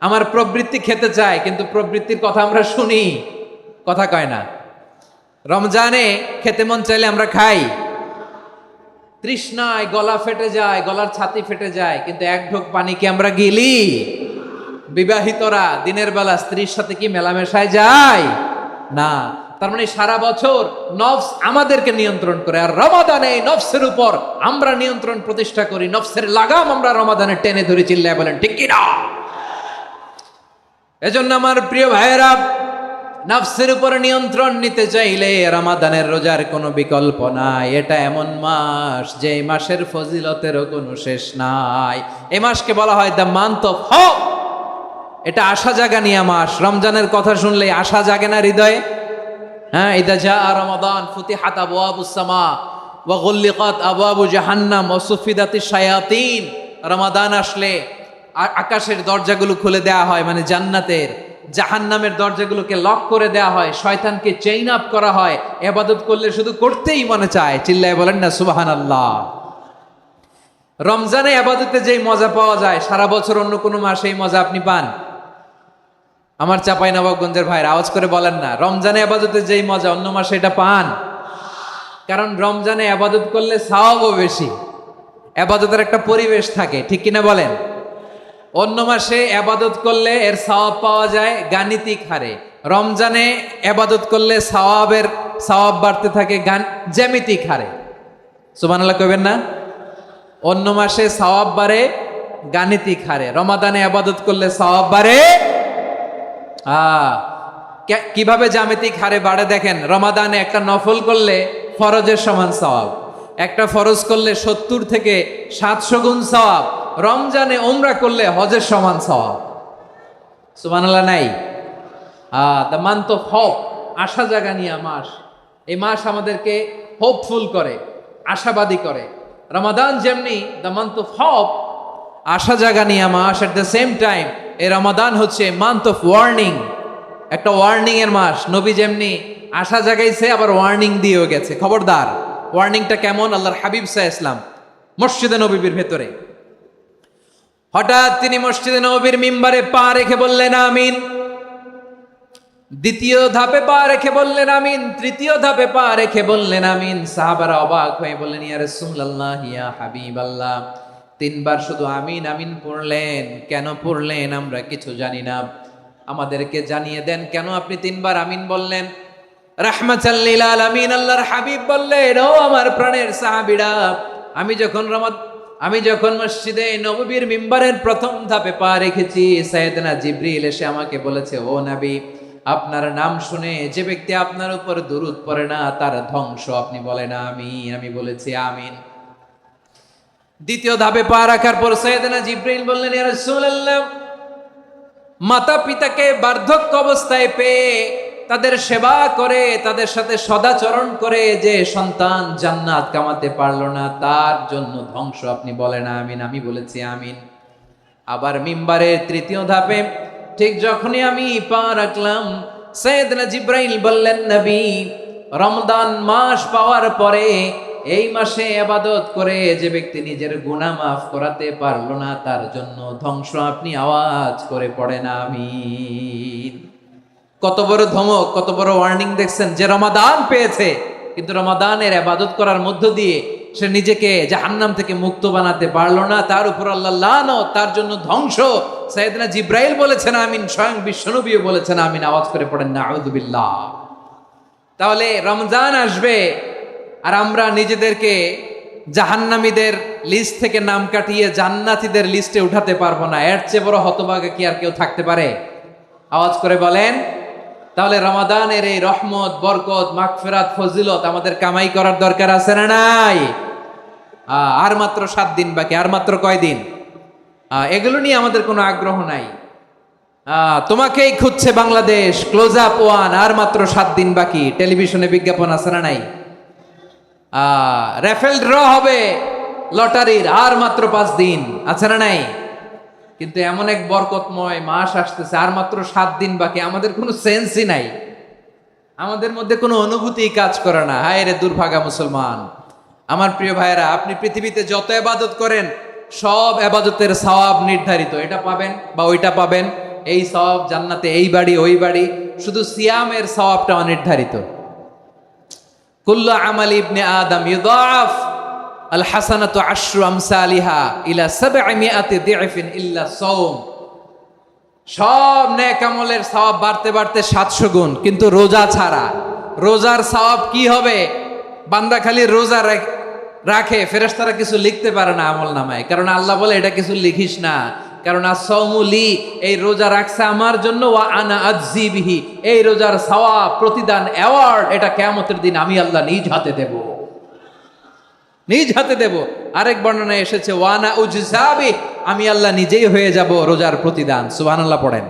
আমার প্রবৃত্তি খেতে চায় কিন্তু প্রবৃত্তির কথা আমরা শুনি, কথা কয় না। রমজানে খেতে মন চাইলে আমরা খাই, তৃষ্ণায় গলা ফেটে যায়, গলার ছাতি ফেটে যায়, কিন্তু এক ঢোক পানিকে আমরা গিলি। বিবাহিতরা দিনের বেলা স্ত্রীর সাথে কি মেলামেশায় যায় না। তার মানে সারা বছর নফস আমাদেরকে নিয়ন্ত্রণ করে, আর রমাদানে নফসের উপর আমরা নিয়ন্ত্রণ প্রতিষ্ঠা করি। নফসের লাগাম আমরা রমাদানে টেনে ধরে, চিল্লায় বলেন ঠিক কি না? এজন্য আমার প্রিয় ভাইয়েরা, নফসের উপর নিয়ন্ত্রণ নিতে চাইলে রমাদানের রোজার কোনো বিকল্প নাই। এটা এমন মাস যে এই মাসের ফজিলতেরও কোনো শেষ নাই। এই মাসকে বলা হয় দ্য মান্থ অফ হোপ। এটা আশা জাগানিয়া মাস। রমজানের কথা শুনলে আশা জাগে না হৃদয়ে? হ্যাঁ, ইদা জাআ রমাদান ফুতিহাত আবওয়াবুস সামা ওয়া গুল্লিকাত আবওয়াবু জাহান্নাম ওয়া সুফিদাতিশ শায়াতিন। রমাদান আসলে আকাশের দরজাগুলো খুলে দেয়া হয়, মানে জান্নাতের। জাহান্নামের দরজাগুলোকে লক করে দেয়া হয়, শয়তানকে চেইন আপ করা হয়। ইবাদত করলে শুধু করতেই মনে চায়, চিল্লায় বলেন না সুবহানাল্লাহ। রমজানে ইবাদতে যেই মজা পাওয়া যায়, সারা বছর অন্য কোনো মাসে এই মজা আপনি পান? আমার চাঁপাইনবাবগঞ্জের ভাইরা আওয়াজ করে বলেন না, রমজানে ইবাদতে যেই মজা অন্য মাসে এটা পান? কারণ রমজানে ইবাদত করলে সওয়াবও বেশি, ইবাদতের একটা পরিবেশ থাকে, ঠিক কিনা বলেন? অন্য মাসে ইবাদত করলে এর সওয়াব পাওয়া যায় গাণিতিক হারে, রমজানে ইবাদত করলে সওয়াব বাড়তে থাকে জ্যামিতিক হারে। সুবহানাল্লাহ কইবেন না? অন্য মাসে সওয়াব বাড়ে গাণিতিক হারে, রমাদানে ইবাদত করলে সওয়াব বাড়ে কিভাবে জ্যামিতিক হারে বাড়ে দেখেন। রমাদানে একটা নফল করলে ফরজের সমান সওয়াব, একটা ফরজ করলে 70 থেকে 700 গুণ সওয়াব। রমজানে উমরা করলে হজের সমান সওয়াব। সুবহানাল্লাহ নাই? দ্য মান্থ অফ হোপ, আশা জাগানিয়া মাস। এই মাস আমাদেরকে হোপফুল করে, আশাবাদী করে। রমাদান যেমনি দ্য মান্থ অফ হোপ, আশা জাগানিয়া মাস, এট দ্য সেম টাইম এই রমাদান হচ্ছে মান্থ অফ ওয়ার্নিং, একটা ওয়ার্নিং এর মাস। নবী যেমনি আশা জাগাইছে, আবার ওয়ার্নিং দিয়েও গেছে, খবরদার। ওয়ার্নিংটা কেমন? আল্লাহর হাবিব সাল্লাল্লাহু আলাইহি ওয়াসাল্লাম মসজিদে নববীর ভেতরে, হঠাৎ তিনি মসজিদে নববীর মিম্বারে পা রেখে বললেন আমিন। দ্বিতীয় ধাপে পা রেখে বললেন আমিন, তৃতীয় ধাপে পা রেখে বললেন আমিন। সাহাবারা অবাক হয়ে বললেন ইয়া রাসূলুল্লাহ, ইয়া হাবিবাল্লাহ, 3 বার শুধু আমিন আমিন পড়লেন, কেন পড়লেন আমরা কিছু জানি না, আমাদেরকে জানিয়ে দেন কেন আপনি 3 বার আমিন বললেন। রাহমাতাল লিল আলামিন আল্লাহর হাবিব বললেন, ও আমার প্রাণের সাহাবীরা, আমি যখন মসজিদে নববীর মিম্বারের প্রথম ধাপে পা রেখেছি, সাইয়েদনা জিবরিল এসে আমাকে বলেছে, ও নবী, আপনার নাম শুনে যে ব্যক্তি আপনার উপর দুরূদ পড়ে না তার ধ্বংস। আপনি বলেন আমিন। আমি বলেছি আমিন। দ্বিতীয় ধাপে পা রাখার পর সাইয়েদনা জিবরিল বললেন, ইয়া রাসূলুল্লাহ, মাতা পিতাকে বার্ধক্য অবস্থায় পেয়ে তাদের সেবা করে, তাদের সাথে সদাচরণ করে যে সন্তান জান্নাত কামাতে পারলো না, তার জন্য ধ্বংস। আপনি বলেন আমিন। আমি বলেছি আমিন। আবার মিম্বারের তৃতীয় ধাপে ঠিক যখনই আমি পা রাখলাম, সাইয়েদনা জিব্রাইল বললেন, নবী, রমজান মাস পাওয়ার পরে এই মাসে ইবাদত করে যে ব্যক্তি নিজের গুনাহ মাফ করাতে পারলো না, তার জন্য ধ্বংস। আপনি আওয়াজ করে পড়েন আমিন। কত বড় ধমক, কত বড় ওয়ার্নিং দেখছেন, যে রমাদান পেয়েছে কিন্তু রমাদানের ইবাদত করার মধ্য দিয়ে সে নিজেকে জাহান্নাম থেকে মুক্ত বানাতে পারলো না, তার উপর আল্লাহ লানত, তার জন্য ধ্বংস। সাইয়েদনা জিব্রাইল বলেছেন আমিন, স্বয়ং বিশ্বনবীও বলেছেন আমিন। আওয়াজ করে পড়েন নাউযু বিল্লাহ। তাহলে রমজান আসবে আর আমরা নিজেদেরকে জাহান্নামীদের লিস্ট থেকে নাম কাটিয়ে জান্নাতীদের লিস্টে উঠাতে পারবো না। এর চেয়ে বড় হতভাগা কি আর কেউ থাকতে পারে? আওয়াজ করে বলেন। তাহলে রমাদানের এই রহমত, বরকত, মাগফিরাত, ফজিলত আমাদের কামাই করার দরকার আছে না নাই? আর মাত্র 7 দিন বাকি। আর মাত্র কয়দিন? এগুলো নিয়ে আমাদের কোনো আগ্রহ নাই। তোমাকেই খুঁজছে বাংলাদেশ, ক্লোজ আপ ওয়ান, আর মাত্র 7 দিন বাকি। টেলিভিশনে বিজ্ঞাপন আছে না নাই? রেফেল ড্র হবে লটারির, আর মাত্র 5 দিন, আছে না নাই? কিন্তু এমন এক বরকতময় মাস আসতেছে, আর মাত্র 7 দিন বাকি। আমাদের কোনো সেন্সই নাই, আমাদের মধ্যে কোনো অনুভূতি কাজ করে না। হায় রে দুর্ভাগা মুসলমান। আমার প্রিয় ভাইয়েরা, আপনি পৃথিবীতে যত ইবাদত করেন সব ইবাদতের সওয়াব নির্ধারিত। এটা পাবেন বা ওইটা পাবেন, এই সওয়াব জান্নাতে, এই বাড়ি ওই বাড়ি। শুধু সিয়ামের সওয়াবটা অনির্ধারিত। কুল্লু আমালি ইবনে আদম ইউদাফ আল হাসানাতু আশরু আমসালিহা ইলা 700 দি'ফিন ইল্লা সাওম। সব নেক আমলের সওয়াব বাড়তে বাড়তে 700 গুণ, কিন্তু রোজা ছাড়া। রোজার সওয়াব কি হবে? বান্দা খালি রোজা রাখে, ফেরেশতারা কিছু লিখতে পারে না আমল নামায়, কারণ আল্লাহ বলে এটা কিছু লিখিস না, কারণ as-সাওমু লি, এই রোজা রাখছে আমার জন্য, ওয়া আনা আজজি বিহি, এই রোজার সওয়াব, প্রতিদান, অ্যাওয়ার্ড, এটা কিয়ামতের দিন আমি আল্লাহ নিজ হাতে দেব, নিজ হাতে দেব। আরেক বর্ণনায় এসেছে ওয়ানা উজজাবি, আমি আল্লাহ নিজেই হয়ে যাব রোজার প্রতিদান। সুবহানাল্লাহ পড়েন।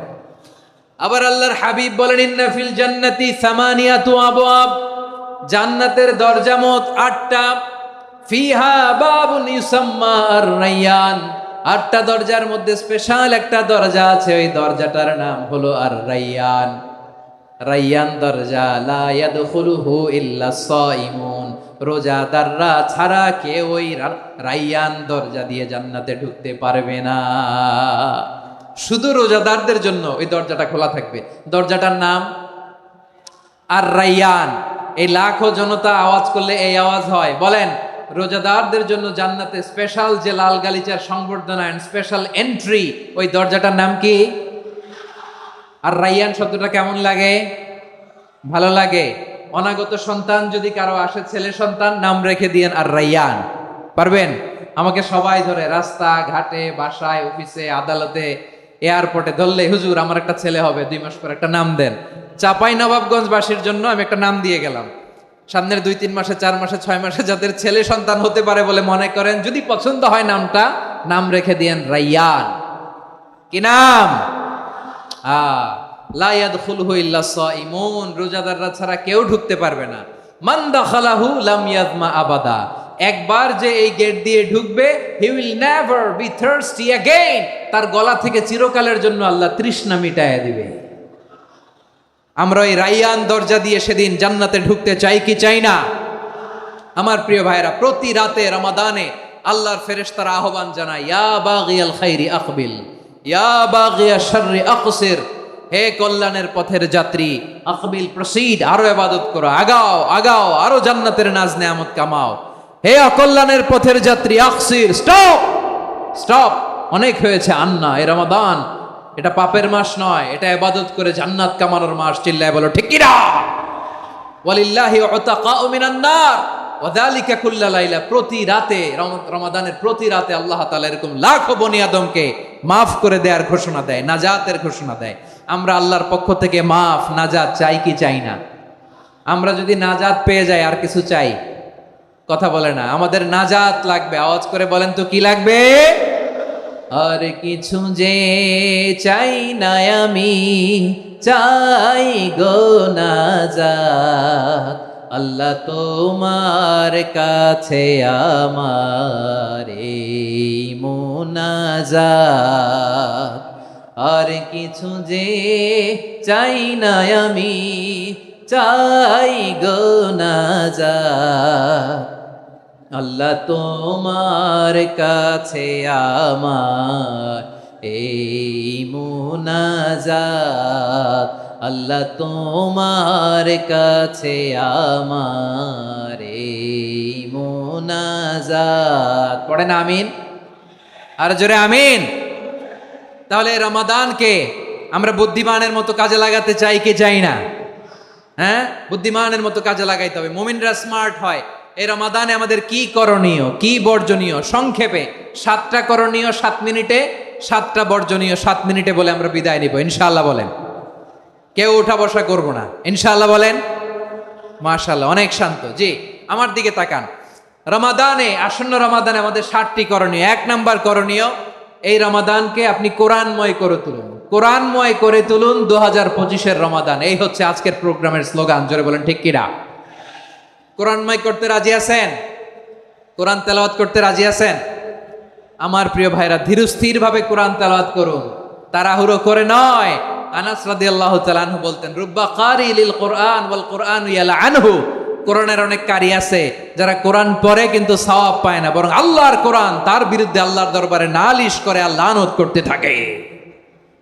আবার আল্লাহর হাবিব বলেন, ইন্না ফিল জান্নাতি সামানিয়াতু আবওয়াব, জান্নাতের দরজা মোট 8টা। ফিহা বাবুন ইউসাম্মা আর-রায়্যান, 8টা দরজার মধ্যে স্পেশাল একটা দরজা আছে, ওই দরজাটার নাম হলো আর-রায়্যান। রায়্যান দরজা, লা ইয়াদখুলুহু ইল্লা সাইমুন, রোজাদাররা ছাড়া কেউ ওই রায়্যান দরজা দিয়ে জান্নাতে ঢুকতে পারবে না। শুধু রোজাদারদের জন্য ওই দরজাটা খোলা থাকবে। দরজাটার নাম আর-রায়্যান। এই লাখো জনতা আওয়াজ করলে এই আওয়াজ হয়। বলেন, রোজাদারদের জন্য জান্নাতে স্পেশাল যে লাল গালিচার সংবর্ধনা এন্ড স্পেশাল এন্ট্রি, ওই দরজাটার নাম কি? আর-রায়্যান শব্দটা কেমন লাগে? ভালো লাগে। অনাগত সন্তান যদি কারো আসে, ছেলে সন্তান, নাম রেখে দিয়েন আর-রায়্যান। পারবেন? আমাকে সবাই ধরে রাস্তা ঘাটে, বাসায়, অফিসে, আদালতে, এয়ারপোর্টে ধরলে, হুজুর আমার একটা ছেলে হবে 2 মাস পর, একটা নাম দেন। চাপাই নবাবগঞ্জবাসীর জন্য আমি একটা নাম দিয়ে গেলাম। সামনের 2-3 মাসে, 4 মাসে, 6 মাসে যাদের ছেলে সন্তান হতে পারে বলে মনে করেন, যদি পছন্দ হয় নামটা, নাম রেখে দিয়েন রায়্যান। কি নাম? লা ইয়াদখুলুহু ইল্লা সাইমুন, রোজাদাররা ছাড়া কেউ ঢুকতে পারবে না। মান দাখালাহু লাম ইয়াযমা আবাদা, একবার যে এই গেট দিয়ে ঢুকবে, he will never be thirsty again, তার গলা থেকে চিরকালের জন্য আল্লাহ তৃষ্ণা মিটায়া দিবে। আমরা ওই রায়্যান দরজা দিয়ে সেদিন জান্নাতে ঢুকতে চাই কি চাই না? আমার প্রিয় ভাইরা, প্রতি রাতে রমাদানে আল্লাহর ফেরেশতারা আহ্বান জানায়, ইয়া বাগিয়াল খাইরি আকবিল, ইয়া বাগিয়াশ শাররি আকসির, হে কল্যাণের পথের যাত্রী, আকবিল, প্রসিড, আরো ইবাদত করো, আগাও আগাও, আরো জান্নাতের নাজ নেয়ামত কামাও। হে অকল্যাণের পথের যাত্রী, আকসির, স্টপ স্টপ, অনেক হয়েছে। আন্না, এ রমাদান এটা পাপের মাস নয়, এটা ইবাদত করে জান্নাত কামানোর মাস। চিল্লায় বলো ঠিক কিনা? ওয়ালিল্লাহি উতাকাউ মিনান নার ওয়া যালিকা কুল্লা লাইলা, প্রতি রাতে, রমাদানের প্রতি রাতে আল্লাহ তাআলা এরকম লাখো বনি আদমকে মাফ করে দেওয়ার ঘোষণা দেয়, নাজাতের ঘোষণা দেয়। আমরা আল্লাহর পক্ষ থেকে মাফ, নাজাত চাই কি চাই না? আমরা যদি নাজাত পেয়ে যাই, আর কিছু চাই? কথা বলে না। আমাদের নাজাত লাগবে। আওয়াজ করে বলেন তো কি লাগবে? আর কিছু যে চাই না আমি, চাই গো নাজাত, আল্লাহ তোমার কাছে আমার এই মুনাজাত। আর কিছু যে চাই না আমি, চাই গো নাজাত। আল্লাহ তোমার কাছে আমার এই মুনাজাত, আল্লাহ তোমার কাছে আমার এই মুনাজাত। পড়েন আমিন, আর জোরে আমিন। তাহলে রমাদানকে আমরা বুদ্ধিমানের মতো কাজে লাগাতে চাই কি চাই না? হ্যাঁ, বুদ্ধিমানের মতো কাজে লাগাইতে হবে। মুমিনরা স্মার্ট হয়। এই রমাদানে আমাদের কি করণীয়, কি বর্জনীয়, সংক্ষেপে 7টা করণীয় 7 মিনিটে, 7টা বর্জনীয় 7 মিনিটে বলে আমরা বিদায় নিব ইনশাআল্লাহ। বলেন, কেউ উঠা বসা করব না ইনশাআল্লাহ। বলেন মাশাআল্লাহ, অনেক শান্ত। জি, আমার দিকে তাকান। রমাদানে, আসন্ন রমাদানে আমাদের 7টি করণীয়। 1 নাম্বার করণীয়, এই রমাদানকে আপনি কোরআনময় করে তুলুন। কোরআনময় করে তুলুন 2025-এর রমাদান। এই হচ্ছে আজকের প্রোগ্রামের স্লোগান। জোরে বলেন ঠিক কিনা? কোরআনময় করতে রাজি আছেন? কোরআন তেলাওয়াত করতে রাজি আছেন? আমার প্রিয় ভাইরা, ধীরস্থির ভাবে কোরআন তেলাওয়াত করুন, তাড়াহুড়ো করে নয়। আনাস রাদিয়াল্লাহু তাআলা আনহু বলতেন, রুব্বা কারি লিল কোরআন ওয়াল কোরআন ইয়ালআনহু। কোরআনের অনেক কারি আছে যারা কোরআন পড়ে কিন্তু সওয়াব পায় না, বরং আল্লাহর কোরআন তার বিরুদ্ধে আল্লাহর দরবারে নালিশ করে আর লানত করতে থাকে।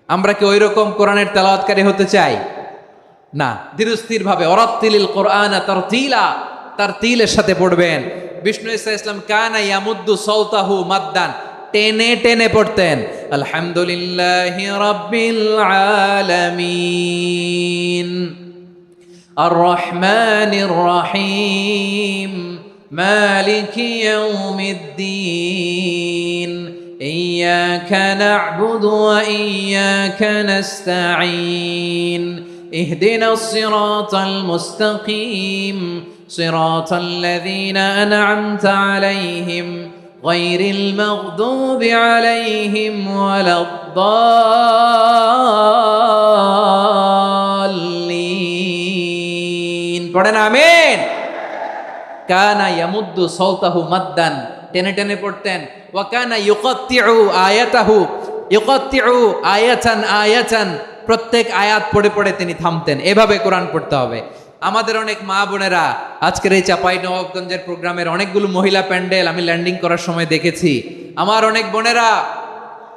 আমরা কি ওই রকম কোরআনের তেলাওয়াতকারী হতে চাই? না। ধীরস্থির ভাবে ওয়ারাত্তিলিল কোরআন তারতিলা, তারতিলের সাথে পড়বেন। বিষ্ণু ঈসা ইসলাম কানা ইয়ামুদ্দু সাওতাহু মাদ্দান, টেনে টেনে পড়তেন। আলহামদুলিল্লাহি রাব্বিল আলামিন আর রহমানির রহিম মালিকি ইয়াউমিদ্দিন ইয়্যাকা না'বুদু ওয়া ইয়্যাকা নাস্তাঈন ইহদিনাস সিরাতাল মুস্তাকিম সিরাতাল লাযীনা আন'আমতা আলাইহিম গায়রিল মাগদুবি আলাইহিম ওয়ালাদ-দাল্লিন। পড়েন আমিন। কানা ইয়ামুদ্দু সাওতাহু মাদ্দান, টেনে টেনে পড়তেন। ওয়া কানা ইউকাত্তিউ আয়াতাহু, ইউকাত্তিউ আয়াতান আয়াতান, প্রত্যেক আয়াত পড়ে পড়ে তিনি থামতেন। এভাবে কোরআন পড়তে হবে। আমাদের অনেক মা বোনেরা, আজকের এই চাঁপাইনবাবগঞ্জের প্রোগ্রামের অনেকগুলো মহিলা প্যান্ডেল আমি ল্যান্ডিং করার সময় দেখেছি। আমার অনেক বোনেরা,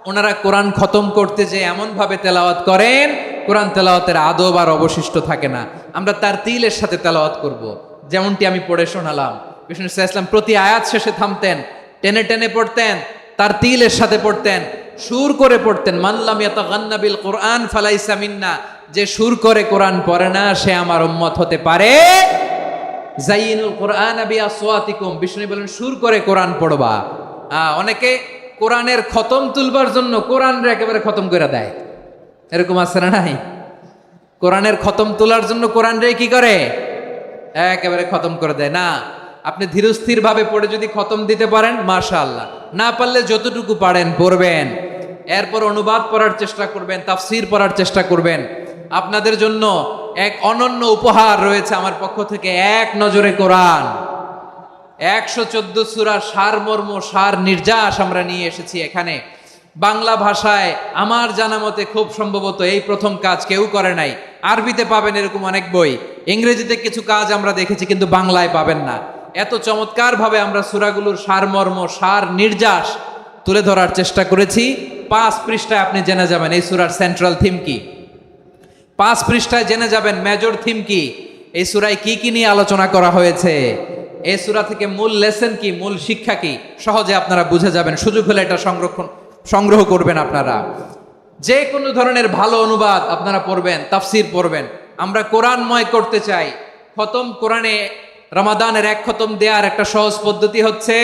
ওনারা কোরআন খতম করতে যে এমন ভাবে তেলাওয়াত করেন, কোরআন তেলাওয়াতের আদব আর অবশিষ্ট থাকে না। আমরা তারতিলের সাথে তেলাওয়াত করব, যেমনটি আমি পড়ে শোনালাম। বিষ্ণু ইসলাম প্রতি আয়াত শেষে থামতেন, টেনে টেনে পড়তেন, তারতিলের সাথে পড়তেন, সুর করে পড়তেন। মানলাম ইয়াতাগান্না বিল কোরআন ফালাইসা মিন্না, যে সুর করে কোরআন পড়ে না সে আমার উম্মত হতে পারে। জাইনুল কোরআন বিআসওয়াতিকুম, বিষ্ণু বলেন সুর করে কোরআন পড়বা। অনেকে কোরআনের খতম তুলবার জন্য কোরআনরে একেবারে খতম করে দেয়, এরকম আছে না নাই? কোরআনের খতম তোলার জন্য কোরআনরে কি করে? একেবারে খতম করে দেয়। না, আপনি ধীরস্থির ভাবে পড়ে যদি খতম দিতে পারেন মাশাআল্লাহ, না পারলে যতটুকু পারেন পড়বেন। এরপর অনুবাদ পড়ার চেষ্টা করবেন, তাফসির পড়ার চেষ্টা করবেন। আপনাদের জন্য এক অনন্য উপহার রয়েছে আমার পক্ষ থেকে, এক নজরে কোরআন। 114 সূরার সারমর্ম, সার নির্যাস আমরা নিয়ে এসেছি এখানে বাংলা ভাষায়। আমার জানা মতে খুব সম্ভবত এই প্রথম কাজ, কেউ করে নাই। আরবিতে পাবেন এরকম অনেক বই, ইংরেজিতে কিছু কাজ আমরা দেখেছি, কিন্তু বাংলায় পাবেন না। এত চমৎকার ভাবে আমরা সূরাগুলোর সারমর্ম, সার নির্যাস তুলে ধরার চেষ্টা করেছি। 5 পৃষ্ঠায় আপনি জেনে যাবেন এই সূরার সেন্ট্রাল থিম কি। 5 পৃষ্ঠায় জেনে যাবেন মেজর থিম কি, এই সূরায় কি কি নিয়ে আলোচনা করা হয়েছে, এই সূরা থেকে মূল লেসন কি, মূল শিক্ষা কি, সহজে আপনারা বুঝে যাবেন। সুযোগ হলে এটা সংগ্রহ করবেন আপনারা। যে কোনো ধরনের ভালো অনুবাদ আপনারা পড়বেন, তাফসির পড়বেন। আমরা কোরআনময় করতে চাই। খতম কোরআনে রমাদানের 1 খতম দেওয়ার একটা সহজ পদ্ধতি হচ্ছে,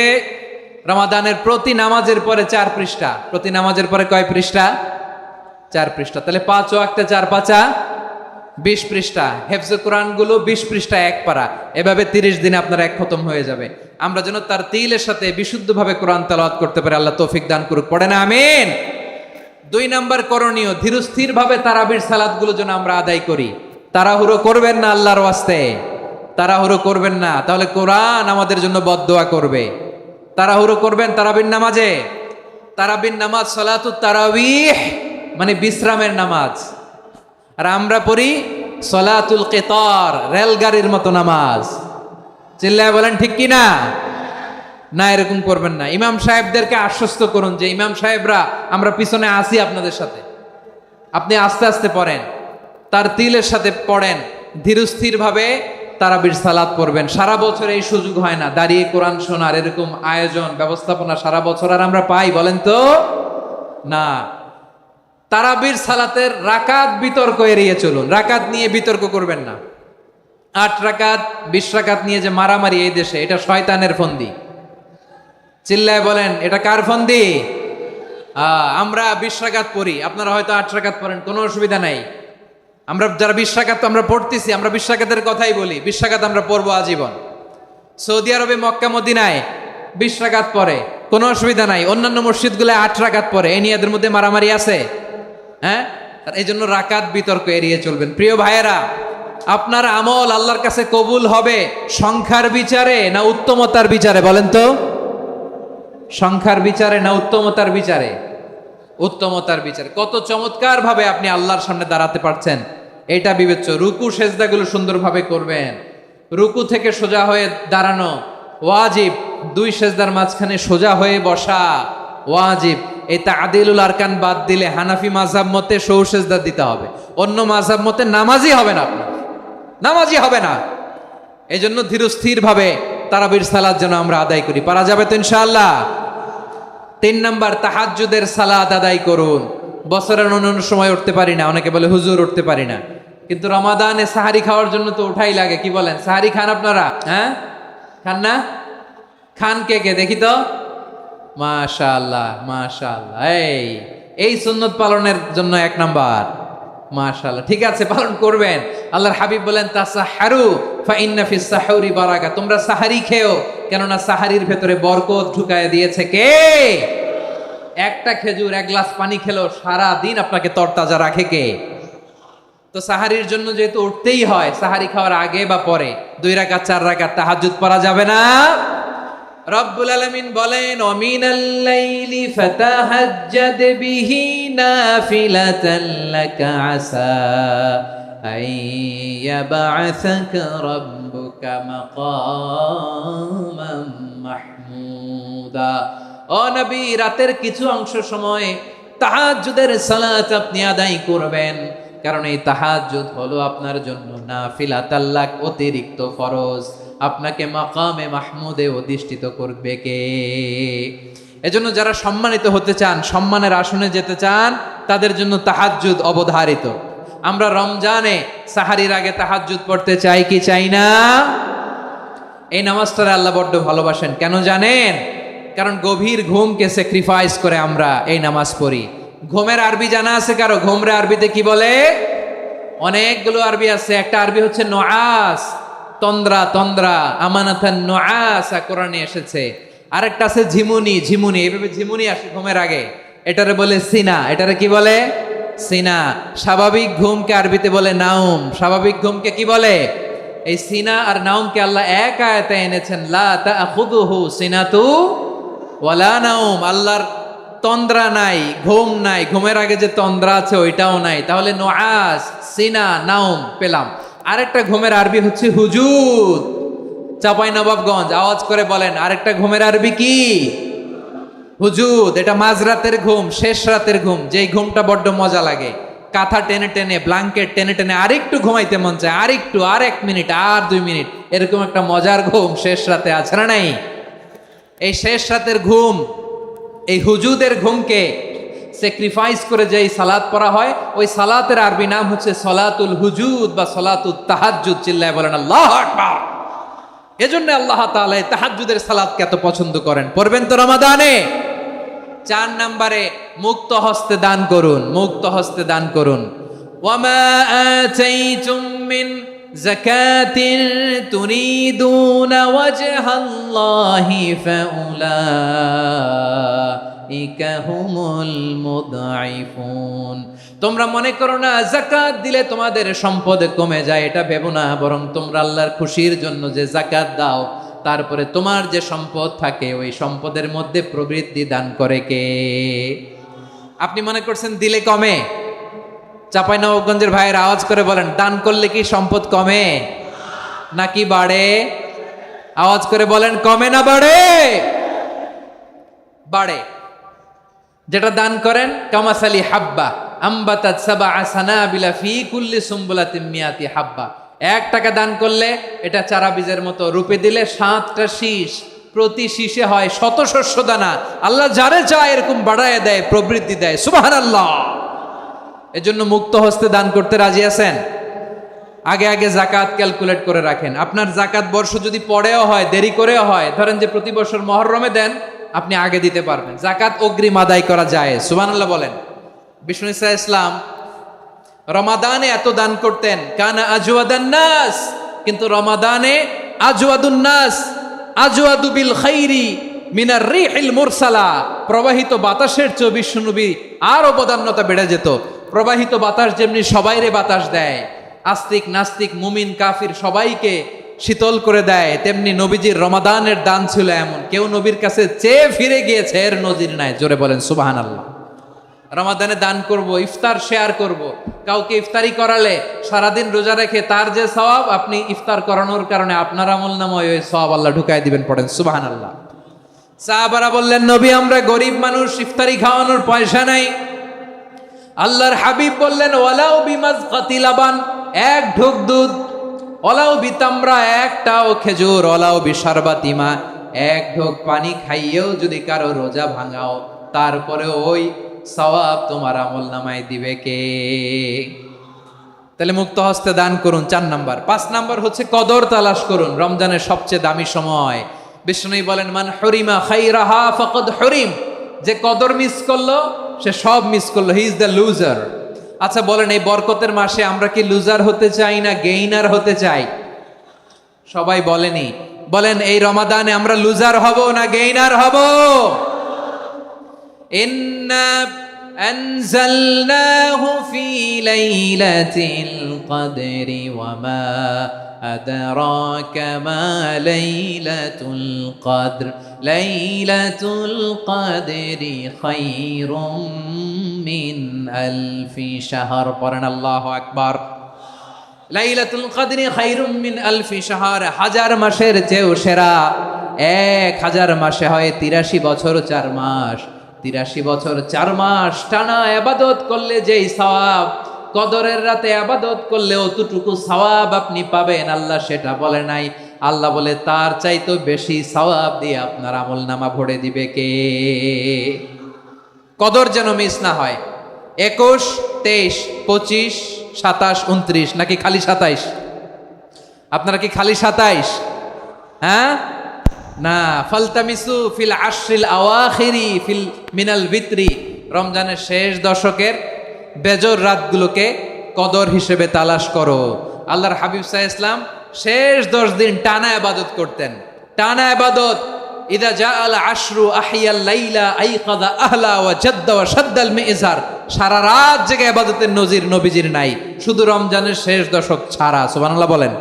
রমাদানের প্রতি নামাজের পরে 4 পৃষ্ঠা। প্রতি নামাজের পরে কয় পৃষ্ঠা? 4 পৃষ্ঠা। তাহলে 5 ওয়াক্তে 4 পাঁচা 20 পৃষ্ঠা। হেফজে কোরআনগুলো 20 পৃষ্ঠা 1 পারা। এভাবে 30 দিনে আপনার 1 খতম হয়ে যাবে। আমরা যেন তারতিলের সাথে বিশুদ্ধভাবে কোরআন তেলাওয়াত করতে পারি, আল্লাহ তৌফিক দান করুক। পড়েন আমিন। 2 নাম্বার করণীয়, ধীরস্থির ভাবে তারাবির সালাতগুলো যেন আমরা আদায় করি। তাড়াহুড়ো করবেন না আল্লাহর ওয়াস্তে, তাড়াহুড়ো করবেন না, তাহলে কোরআন আমাদের জন্য বদদোয়া করবে। তাড়াহুড়ো করবেন তারাবির নামাজে। তারাবির নামাজ সালাতুত তারাবিহ মানে বিশ্রামের নামাজ। আর আমরা পড়ি সলাতুল কিতার, রেলগাড়ির মতো নামাজ। চিল্লায় বলেন ঠিক কি না? না, এরকম করবেন না। ইমাম সাহেবদেরকে আশ্বস্ত করুন যে ইমাম সাহেবরা আমরা পিছনে আসি আপনাদের সাথে, আপনি আস্তে আস্তে পড়েন, তার তিলের সাথে পড়েন, ধীরস্থির ভাবে তারাবির সালাত পড়বেন। সারা বছর এই সুযোগ হয় না, দাঁড়িয়ে কোরআন শোনার এরকম আয়োজন ব্যবস্থাপনা সারা বছর আর আমরা পাই বলেন তো? না। তারাবির সালাতের রাকাত বিতর্ক এড়িয়ে চলুন, রাকাত নিয়ে বিতর্ক করবেন না। 8 রাকাত 20 রাকাত নিয়ে যে মারামারি এই দেশে, এটা শয়তানের ফন্দি। চিল্লায় বলেন এটা কার ফন্দি? আমরা 20 রাকাত পড়ি, আপনারা হয়তো 8 রাকাত পড়েন, কোনো অসুবিধা নাই। আমরা যারা 20 রাকাত আমরা পড়তেছি, আমরা 20 রাকাতের কথাই বলি, 20 রাকাত আমরা পড়বো আজীবন। সৌদি আরবে মক্কা মদিনায় 20 রাকাত পড়ে, কোনো অসুবিধা নাই। অন্যান্য মসজিদগুলো 8 রাকাত পড়ে, এই নিয়ে এদের মধ্যে মারামারি আছে? হ্যাঁ, এই জন্য রাকাত বিতর্ক এড়িয়ে চলবেন। প্রিয় ভাইয়েরা, আপনার আমল আল্লাহর কাছে কবুল হবে সংখ্যার বিচারে না উত্তমতার বিচারে বলেন তো? সংখ্যার বিচারে না উত্তমতার বিচারে? উত্তমতার বিচারে। কত চমৎকার ভাবে আপনি আল্লাহর সামনে দাঁড়াতে পারছেন এটা বিবেচ্য। রুকু সেজদাগুলো সুন্দরভাবে করবেন, রুকু থেকে সোজা হয়ে দাঁড়ানো ওয়াজিব, 2 সেজদার মাঝখানে সোজা হয়ে বসা ওয়াজিব। এই তাদিলুল আরকান বাদ দিলে হানাফি মাযহাব মতে সৌ সেজদা দিতে হবে, অন্য মাযহাব মতে নামাজই হবে না, আপনার নামাজই হবে না। এই জন্য ধীরস্থির ভাবে তারাবির সালাত যেন আমরা আদায় করি। পারা যাবে তো ইনশাআল্লাহ? 3 নাম্বার, তাহাজ্জুদের সালাত আদায় করুন। বছরের অন্যান্য সময় উঠতে পারি না, অনেকে বলে হুজুর উঠতে পারি না, কিন্তু রমাদানে সাহারি খাওয়ার জন্য তো উঠাই লাগে। কি বলেন, সাহারি খান আপনারা? হ্যাঁ, খান না? খান কে কে দেখি তো? মাশাআল্লাহ মাশাআল্লাহ। এই সুন্নত পালনের জন্য 1 নাম্বার। মাশাআল্লাহ, ঠিক আছে, পালন করবেন। আল্লাহর হাবিব বলেন তাসাহারু ফা ইন্না ফিস সাহুরি বারাকা, তোমরা সাহারি খেও, কেননা সাহারির ভেতরে বরকত ঢুকায় দিয়েছে কে? একটা খেজুর 1 গ্লাস পানি খেলো সারা দিন আপনাকে তরতাজা রাখে কে? তো সাহারির জন্য যেহেতু উঠতেই হয়, সাহারি খাওয়ার আগে বা পরে 2 রাকাত 4 রাকাত তাহাজ্জুদ পড়া যাবে না? রব্বুল আলামিন বলেন ওয়ামিনাল লাইলি ফাতাহাজ্জাদ বিহি নাফিলাতান লাকা আসা আইয়াবআসাকা রাব্বুকা মাকামান মাহমুদা। ও নবী, রাতের কিছু অংশ সময় তাহাজ্জুদের সালাত আপনি আদায় করবেন, কারণ এই তাহাজ্জুদ হলো আপনার জন্য নাফিলাতাল লাক, অতিরিক্ত ফরজ। আপনাকে মাকামে মাহমুদে অধিষ্ঠিত করবে কে? এজন্য যারা সম্মানিত হতে চান, সম্মানের আসনে যেতে চান, তাদের জন্য তাহাজ্জুদ অবধারিত। আমরা রমজানে সাহারির আগে তাহাজ্জুদ পড়তে চাই কি চাই না? এই নামাজটা আল্লাহ বড্ড ভালোবাসেন। কেন জানেন? কারণ গভীর ঘুমকে স্যাক্রিফাইস করে আমরা এই নামাজ পড়ি। ঘুমের আরবি জানা আছে কারো? ঘুমরে আরবিতে কি বলে? অনেকগুলো আরবি আছে। একটা আরবি হচ্ছে নুআস, তন্দ্রা, তন্দ্রা, আমানাতান নুআসা কোরআনে এসেছে। আরেকটা আছে ঝিমুনি, ঝিমুনি, এইভাবে ঝিমুনি আসে ঘুমের আগে, এটারে বলে সিনা। এটারে কি বলে? সিনা। স্বাভাবিক ঘুমকে আরবিতে বলে নাউম। স্বাভাবিক ঘুমকে কি বলে? এই সিনা আর নাউমকে আল্লাহ এক আয়াতে এনেছেন, লা তাখুযুহু সিনাতু ওয়ালা নাউম। আল্লাহর তন্দ্রা নাই, ঘুম নাই, ঘুমের আগে যে তন্দ্রা আছে ওইটাও নাই। তাহলে নুআস, সিনা, নাউম পেলাম। আরেকটা ঘুমের আরবি হচ্ছে হুজুদ। চাঁপাইনবাবগঞ্জ আওয়াজ করে বলেন, আরেকটা ঘুমের আরবি কি? হুজুদ। এটা মাঝরাতের ঘুম, শেষ রাতের ঘুম, যেই ঘুমটা বড্ড মজা লাগে। কাঁথা টেনে টেনে, ব্ল্যাঙ্কেট টেনে টেনে আরেকটু ঘুমাইতে মন চায়, আরেকটু, আর 1 মিনিট, আর 2 মিনিট, এরকম একটা মজার ঘুম শেষ রাতে আছে না নাই? এই শেষ রাতের ঘুম, এই হুজুদের ঘুমকে স্যাক্রিফাইস করে যেই সালাত পড়া হয়, ওই সালাতের আরবি নাম হচ্ছে সলাতুল হুজুদ বা সলাতুত তাহাজ্জুদ। চিল্লায় বলেন আল্লাহু আকবার। এজন্য আল্লাহ তাআলা এই তাহাজ্জুদের সালাতকে এত পছন্দ করেন। পড়বেন তো রমাদানে? 4 নম্বরে মুক্ত হস্তে দান করুন, মুক্ত হস্তে দান করুন। ওয়ামা আতাইতুম মিন যাকাতিন তুরিদুনা ওয়াজহাল্লাহি ফাউলাইকা হুমুল মুদঈফুন। তোমরা মনে করো না যাকাত দিলে তোমাদের সম্পদ কমে যায়, এটা ভেবো না। বরং তোমরা আল্লাহর খুশির জন্য যে যাকাত দাও, তারপরে তোমার যে সম্পদ থাকে ওই সম্পদের মধ্যে প্রবৃদ্ধি দান করে কে? আপনি মনে করছেন দিলে কমে? চাঁপাইনবাবগঞ্জের ভাইয়ের আওয়াজ করে বলেন, দান করলে কি সম্পদ কমে নাকি বাড়ে? আওয়াজ করে বলেন, কমে না বাড়ে? বাড়ে। যেটা দান করেন, কামাসালি হাব্বা আম্বাতাত সাবআ সানাবিলা ফি কুল্লি সুম্বুলাতিন মিয়াতি হাব্বা। 1 টাকা দান করলে এটা চারা বীজের মতো, রূপে দিলে 7টা শীষ, প্রতি শীষে হয় শত শস্য দানা। আল্লাহ যারে চায় এরকম বাড়ায় দেয়, প্রবৃদ্ধি দেয়। সুবহানাল্লাহ। এজন্য মুক্ত হস্তে দান করতে রাজি আছেন? আগে আগে জাকাত ক্যালকুলেট করে রাখেন। আপনার জাকাত বর্ষ যদি পরেও হয়, দেরি করেও হয়, ধরেন যে প্রতি বছর মুহররমে দেন, আপনি আগে দিতে পারবেন। জাকাত অগ্রিম আদায় করা যায়। সুবহানাল্লাহ বলেন। বিষ্ণু ইসা ইসলাম রমাদানে এত দান করতেন, কানা আজওয়াদান নাস, কিন্তু রমাদানে আজওয়াদুন নাস আজওয়াদু বিল খাইরি মিনার রিহিল মুরসালা। প্রবাহিত বাতাসের চেয়ে বিশ্বনবী আরো বদান্যতা বেড়ে যেত। প্রবাহিত বাতাস যেমনি সবাইরে বাতাস দেয়, আস্তিক নাস্তিক মুমিন কাফির সবাইকে শীতল করে দেয়, তেমনি নবীজির রমাদানের দান ছিল এমন, কেউ নবীর কাছে চেয়ে ফিরে গিয়েছে এর নজির নাই। জোরে বলেন সুবহানাল্লাহ। রমাদানে দান করব, ইফতার শেয়ার করব। কাউকে ইফতারি করালে সারাদিন রোজা রেখে তার যে সওয়াব, আপনি ইফতার করানোর কারণে আপনার আমলনামায় ওই সওয়াব আল্লাহ ঢুকায় দিবেন। পড়েন সুবহানাল্লাহ। সাহাবারা বললেন, নবী আমরা গরিব মানুষ, ইফতারি খাওয়ানোর পয়সা নাই। আল্লাহর হাবিব বললেন, ওয়ালাউ বিমাজকাতি লাবান, 1 ঢোক দুধ, ওয়ালাউ বিতামরা, 1টাও খেজুর, ওয়ালাউ বিশারবাতিমা, 1 ঢোক পানি খাইয়েও যদি কারো রোজা ভাঙাও, তারপরে ওই সওয়াব তোমার আমলনামায় দিবে কে? তাহলে মুক্ত হস্তে দান করুন, 4 নাম্বার। 5 নাম্বার হচ্ছে কদর তালাশ করুন। রমজানের সবচেয়ে দামি সময়। বিষ্ণু বলেন, মান হরিমা খাইরাহা ফাকাদ হরিম, যে কদর মিস করলো সে সব মিস করলো, হি ইজ দ্য লুজার। আচ্ছা বলেন, এই বরকতের মাসে আমরা কি লুজার হতে চাই না গেইনার হতে চাই? সবাই বলেনি। বলেন, এই রমাদানে আমরা লুজার হব না গেইনার হব? ইন্না আনজালনাহু ফি লাইলাতিল কদরি ওয়া মা আদরাকা মা লাইলাতুল কদর লাইলাতুল কদরি খায়রুম মিন আলফি শাহর। পড়েন আল্লাহু আকবার। লাইলাতুল কদরি খায়রুম মিন আলফি শাহর, 1000 মাসের চেয়েও সেরা। 1000 মাসে হয় 83 বছর 4 মাস। 83 বছর 4 মাস টানা ইবাদত করলে যেই সওয়াব, কদরের রাতে ইবাদত করলে অতটুকু সওয়াব আপনি পাবেন, আল্লাহ সেটা বলে নাই। আল্লাহ বলে তার চাইতে বেশি সওয়াব দিয়ে আপনার আমলনামা ভরে দিবে কে? কদর যেন মিস না হয়। 21, 23, 25, 27, 29 নাকি খালি 27? আপনারা কি খালি 27? হ্যাঁ না। ফালতামিসু ফিল আশরিল আওয়াখিরি ফিল মিনাল ভিতরি, রমজানের শেষ দশকের বেজর রাতগুলোকে কদর হিসেবে তালাশ করো। আল্লাহর হাবিব সাল্লাল্লাহু আলাইহি ওয়াসাল্লাম শেষ 10 দিন টানা ইবাদত করতেন। টানা ইবাদত। ইদা জাআল আশরু আহিয়াল লাইলা আইকাযা আহলা ওয়া জাদ্দা ওয়া শাদ্দাল মিজার। সারা রাত জেগে ইবাদতের নজির নবীজির নাই, শুধু রমজানের শেষ দশক ছাড়া। সুবহানাল্লাহ বলেন।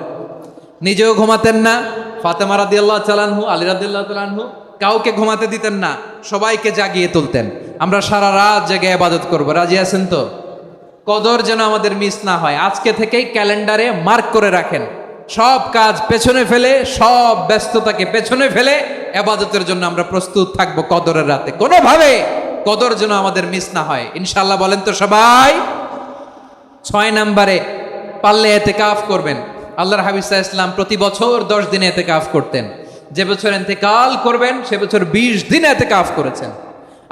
নিজেও ঘুমাতেন না। ফাতেমা রাদিয়াল্লাহু তাআলা আনহু, আলী রাদিয়াল্লাহু তাআলা আনহু কাউকে ঘুমাতে দিতেন না, সবাইকে জাগিয়ে তুলতেন। আমরা সারা রাত জেগে ইবাদত করব। রাজি আছেন তো? কদর যেন আমাদের মিস না হয়। আজকে থেকেই ক্যালেন্ডারে মার্ক করে রাখেন। সব কাজ পেছনে ফেলে, সব ব্যস্ততাকে পেছনে ফেলে ইবাদতের জন্য আমরা প্রস্তুত থাকবো কদরের রাতে। কোনোভাবে কদর যেন আমাদের মিস না হয়, ইনশাআল্লাহ। বলেন তো সবাই। 6 নম্বরে পারলে ইতিকাফ করবেন। আল্লাহর হাবিব সাল্লাল্লাহু আলাইহি ওয়াসাল্লাম প্রতি বছর 10 দিন ইতিকাফ করতেন। যে বছর ইন্তেকাল করবেন সে বছর 20 দিন ইতিকাফ করেছেন।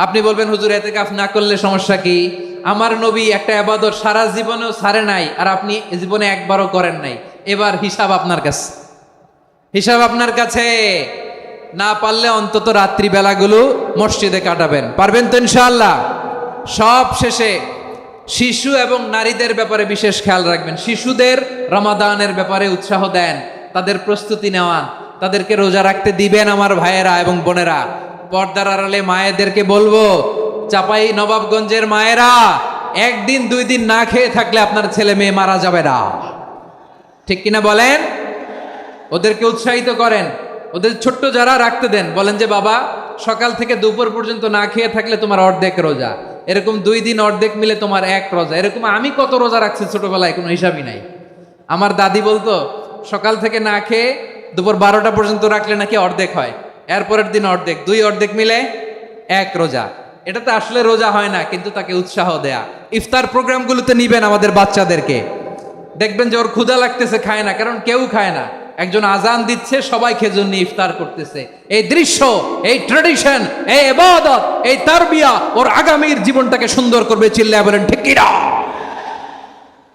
আপনি বলবেন, হুজুর ইতিকাফ না করলে সমস্যা কি? আমার নবী একটা ইবাদত সারা জীবনেও ছাড়ে নাই, আর আপনি জীবনে একবারও করেন নাই। এবার হিসাব আপনার কাছে, হিসাব আপনার কাছে। না পারলে অন্তত রাত্রি বেলাগুলো মসজিদে কাটাবেন। পারবেন তো ইনশাআল্লাহ? সব শেষে শিশু এবং নারীদের ব্যাপারে বিশেষ খেয়াল রাখবেন। শিশুদের রমাদানের ব্যাপারে উৎসাহ দেন, তাদের প্রস্তুতি নেওয়ান, তাদেরকে রোজা রাখতে দিবেন। আমার ভাইয়েরা এবং বোনেরা, পর্দার আড়ালে মায়েদেরকে বলবো, চাপাই নবাবগঞ্জের মায়েরা, 1 দিন 2 দিন না খেয়ে থাকলে আপনার ছেলে মেয়ে মারা যাবে না। ঠিক কিনা বলেন? ওদেরকে উৎসাহিত করেন। ওদের ছোট্ট যারা রাখতে দেন, বলেন যে বাবা সকাল থেকে দুপুর পর্যন্ত না খেয়ে থাকলে তোমার অর্ধেক রোজা, এরকম 2 দিন অর্ধেক মিলে তোমার 1 রোজা। এরকম আমি কত রোজা রাখছি ছোটবেলায় কোনো হিসাবই নাই। আমার দাদি বলতো সকাল থেকে না খেয়ে দুপুর 12টা পর্যন্ত রাখলে নাকি অর্ধেক হয়, এরপরের দিন অর্ধেক, 2 অর্ধেক মিলে 1 রোজা। এটা তো আসলে রোজা হয় না, কিন্তু তাকে উৎসাহ দেয়া। ইফতার প্রোগ্রামগুলোতে নিবেন আমাদের বাচ্চাদেরকে, দেখবেন যে ওর ক্ষুধা লাগতেছে, খায় না, কারণ কেউ খায় না। একজন আজান দিচ্ছে, সবাই খেজুর নিয়ে ইফতার করতেছে। এই দৃশ্য, এই ট্রেডিশন, এই ইবাদত, এই তারবিয়া ওর আগামীর জীবনটাকে সুন্দর করবে। চিল্লায় বলেন ঠিক কি না?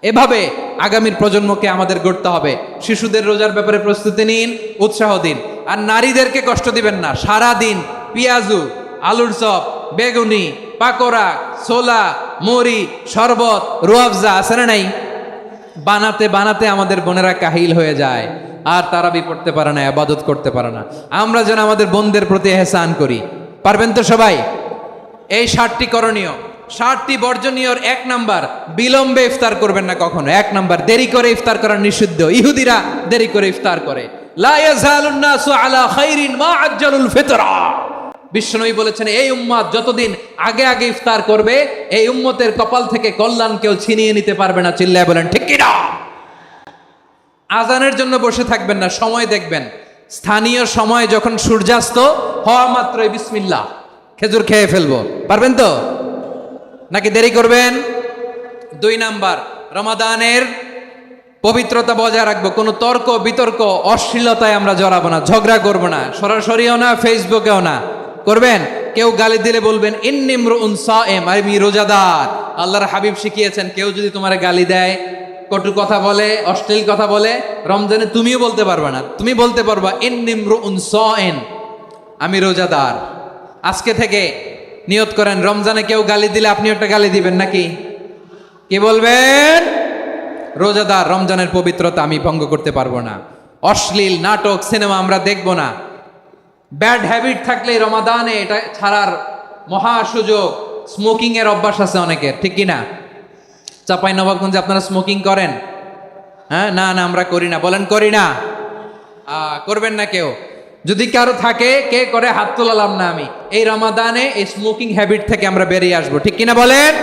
এভাবে আগামীর প্রজন্মকে আমাদের গড়তে হবে। শিশুদের রোজার ব্যাপারে প্রস্তুতি নিন, উৎসাহ দিন। আর নারীদেরকে কষ্ট দিবেন না। সারা দিন পেঁয়াজু, আলুর চপ, বেগুনি, পাকোড়া, ছোলা, মুড়ি, শরবত, রুয়াবজা আছে না নাই, বানাতে বানাতে আমাদের বোনেরা কাহিল হয়ে যায়, আর তারাবি পড়তে পারে না, ইবাদত করতে পারে না। আমরা যেন আমাদের বোনদের প্রতি ইহসান করি। পারবেন তো সবাই? এই 7টি করণীয়, 7টি বর্জনীয়র 1 নাম্বার, বিলম্বে ইফতার করবেন না কখনো। 1 নাম্বার, দেরি করে ইফতার করা নিষিদ্ধ। ইহুদিরা দেরি করে ইফতার করে। লা ইয়াজালুন নাসু আলা খাইরিন মা আজ্জালুল ফিতরা। বিশ্বনবী বলেছেন, এই উম্মত যতদিন আগে আগে ইফতার করবে, এই উম্মতের কপাল থেকে কল্যাণ কেউ ছিনিয়ে নিতে পারবে না। চিল্লায় বলেন ঠিক কি না? আজানের জন্য বসে থাকবেন না, সময় দেখবেন। স্থানীয় সময় যখন সূর্যাস্ত হওয়া মাত্রই বিসমিল্লাহ, খেজুর খেয়ে ফেলবো। পারবেন তো নাকি দেরি করবেন? 2 নাম্বার, রমাদানের পবিত্রতা বজায় রাখবো। কোনো তর্ক বিতর্ক অশ্লীলতায় আমরা জড়াবো না, ঝগড়া করবো না, সরাসরিও না, ফেসবুকেও না। করবেন? কেউ গালি দিলে বলবেন ইন্নী ইমরুউন সায়েম, আমি রোজাদার। আল্লাহর হাবিব শিখিয়েছেন, কেউ যদি তোমার গালি দেয়, কটু কথা বলে, অশ্লীল কথা বলে, রমজানে তুমিও বলতে পারবে না। তুমি বলতে পারবা ইন্নী ইমরুউন সায়েম, আমি রোজাদার। আজকে থেকে নিয়ত করেন, রমজানে কেউ গালি দিলে আপনি একটা গালি দিবেন নাকি? কি বলবেন? রোজাদার, রমজানের পবিত্রতা আমি ভঙ্গ করতে পারবো না। অশ্লীল নাটক, সিনেমা আমরা দেখবো না। ব্যাড হ্যাবিট থাকলে রমাদানে এটা ছাড়ার মহা সুযোগ। স্মোকিং এর অভ্যাস আছে অনেকের, ঠিক কি না? চাঁপাইনবাবগঞ্জে আপনারা স্মোকিং করেন? হ্যাঁ, না না আমরা করি না। বলেন করি না? করবেন না কেউ? যদি কারো থাকে, কে করে হাত তোলালাম না আমি। এই রমাদানে এই স্মোকিং হ্যাবিট থেকে আমরা বেরিয়ে আসবো, ঠিক কিনা বলেন?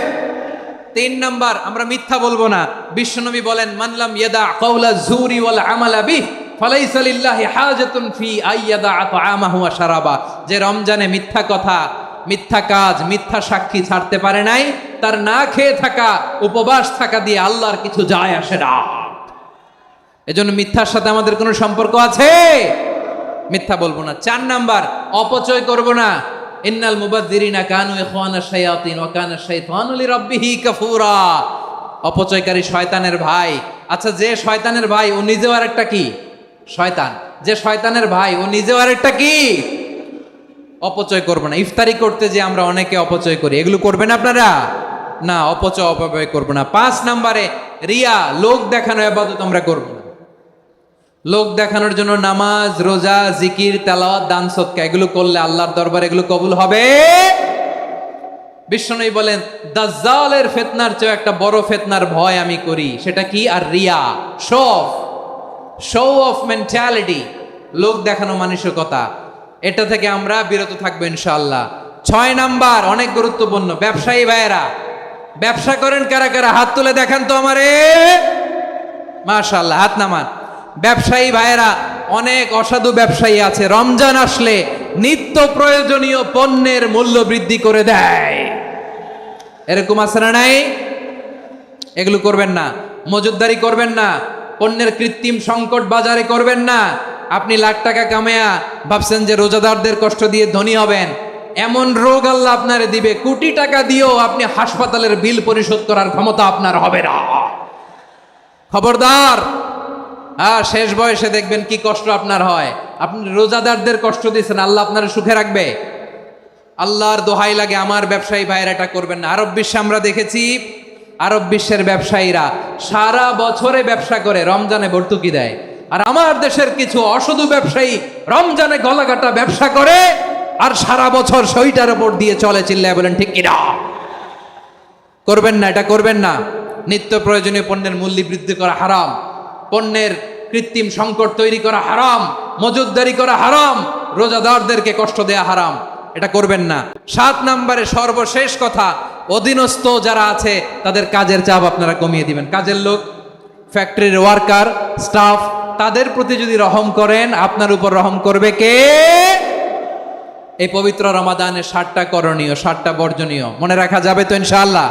3 নাম্বার, আমরা মিথ্যা বলবো না। বিশ্বনবী বলেন, মানলাম ইয়াদা কাওলা যুরি ওয়াল আমালা বিহি ফালাইসা লিল্লাহি হাজাতুন ফি আইয়াদা তাআমাহু ওয়া শারাবা। যে রমজানে মিথ্যা কথা, মিথ্যা কাজ, মিথ্যা সাক্ষী ছাড়তে পারে নাই, তার না খেয়ে থাকা, উপবাস থাকা দিয়ে আল্লাহর কিছু যায় আসে না। এজন্য মিথ্যার সাথে আমাদের কোনো সম্পর্ক আছে? মিথ্যা বলবো না। 4 নাম্বার, অপচয় করব না। ইন্নাল মুবাযযিরিনা কানু ইখওয়ানাশ শায়াতিন ওয়া কানা শাইতানু লিরাব্বিহি কাফুরা। অপচয়কারী শয়তানের ভাই। আচ্ছা, যে শয়তানের ভাই ও নিজেও আরেকটা কি? শয়তান। যে শয়তানের ভাই ও নিজেও আরেকটা কি? অপচয় করব না। ইফতারি করতে যে আমরা অনেকে অপচয় করি, এগুলো করবেন আপনারা? না, অপচয় অপব্যয় করব না। 5 নাম্বারে, রিয়া, লোক দেখানো ইবাদত আমরা করব না। লোক দেখানোর জন্য নামাজ, রোজা, জিকির, তেলাওয়াত, দান, সদকা এগুলো করলে আল্লাহর দরবারে এগুলো কবুল হবে? বিশ্বনবী বলেন, দাজ্জালের ফিতনার চেয়ে একটা বড় ফিতনার ভয় আমি করি। সেটা কি? আর রিয়া, শো অফ মেন্টালিটি, লোক দেখানো মানসিকতা। এটা থেকে আমরা বিরত থাকবো ইনশাআল্লাহ। 6 নাম্বার, অনেক গুরুত্বপূর্ণ। ব্যবসায়ী ভাইয়েরা, ব্যবসা করেন কারা কারা? হাত তুলে দেখান তো আমারে। মাশাআল্লাহ, হাত নামান। ব্যবসায়ী ভাইয়েরা, অনেক অসাধু ব্যবসায়ী আছে, রমজান আসলে নিত্য প্রয়োজনীয় পণ্যের মূল্য বৃদ্ধি করে দেয়। এরকম আছে না নাই? এগুলো করবেন না। মজুদদারি করবেন না। পণ্যের কৃত্রিম সংকট বাজারে করবেন না। আপনি লাখ টাকা কামায়া ভাবছেন যে রোজাদারদের কষ্ট দিয়ে ধনী হবেন। এমন রোগ আল্লাহ আপনারে দিবে, কোটি টাকা দিয়েও আপনি হাসপাতালের বিল পরিশোধ করার ক্ষমতা আপনার হবে না। খবরদার। শেষ বয়সে দেখবেন কি কষ্ট আপনার হয়। আপনি রোজাদারদের কষ্ট দিয়েছেন, আল্লাহ আপনার সুখে রাখবে? আল্লাহর দোহাই লাগে, আমার ব্যবসায়ী ভাইয়েরা এটা করবেন না। আরব বিশ্বে আমরা দেখেছি, আরব বিশ্বের ব্যবসায়ীরা সারা বছরে ব্যবসা করে, রমজানে ভর্তুকি দেয়। আর আমার দেশের কিছু অসাধু ব্যবসায়ী রমজানে গলাকাটা ব্যবসা করে আর সারা বছর সইটার উপর দিয়ে চলে। চিল্লায় বলেন ঠিক কিনা? করবেন না, এটা করবেন না। নিত্য প্রয়োজনীয় পণ্যের মূল্য বৃদ্ধি করা হারাম, পণ্যের কৃত্রিম সংকট তৈরি করা হারাম, মজুদদারি করা হারাম, রোজাদারদেরকে কষ্ট দেয়া হারাম। এটা করবেন না। 7 নম্বরে সর্বশেষ কথা, অধীনস্থ যারা আছে তাদের কাজের চাপ আপনারা কমিয়ে দিবেন। কাজের লোক, ফ্যাক্টরির ওয়ার্কার, স্টাফ, তাদের প্রতি যদি রহম করেন, আপনার উপর রহম করবে কে? এই পবিত্র রমাদানের 7টা করণীয়, 7টা বর্জনীয় মনে রাখা যাবে তো ইনশাআল্লাহ?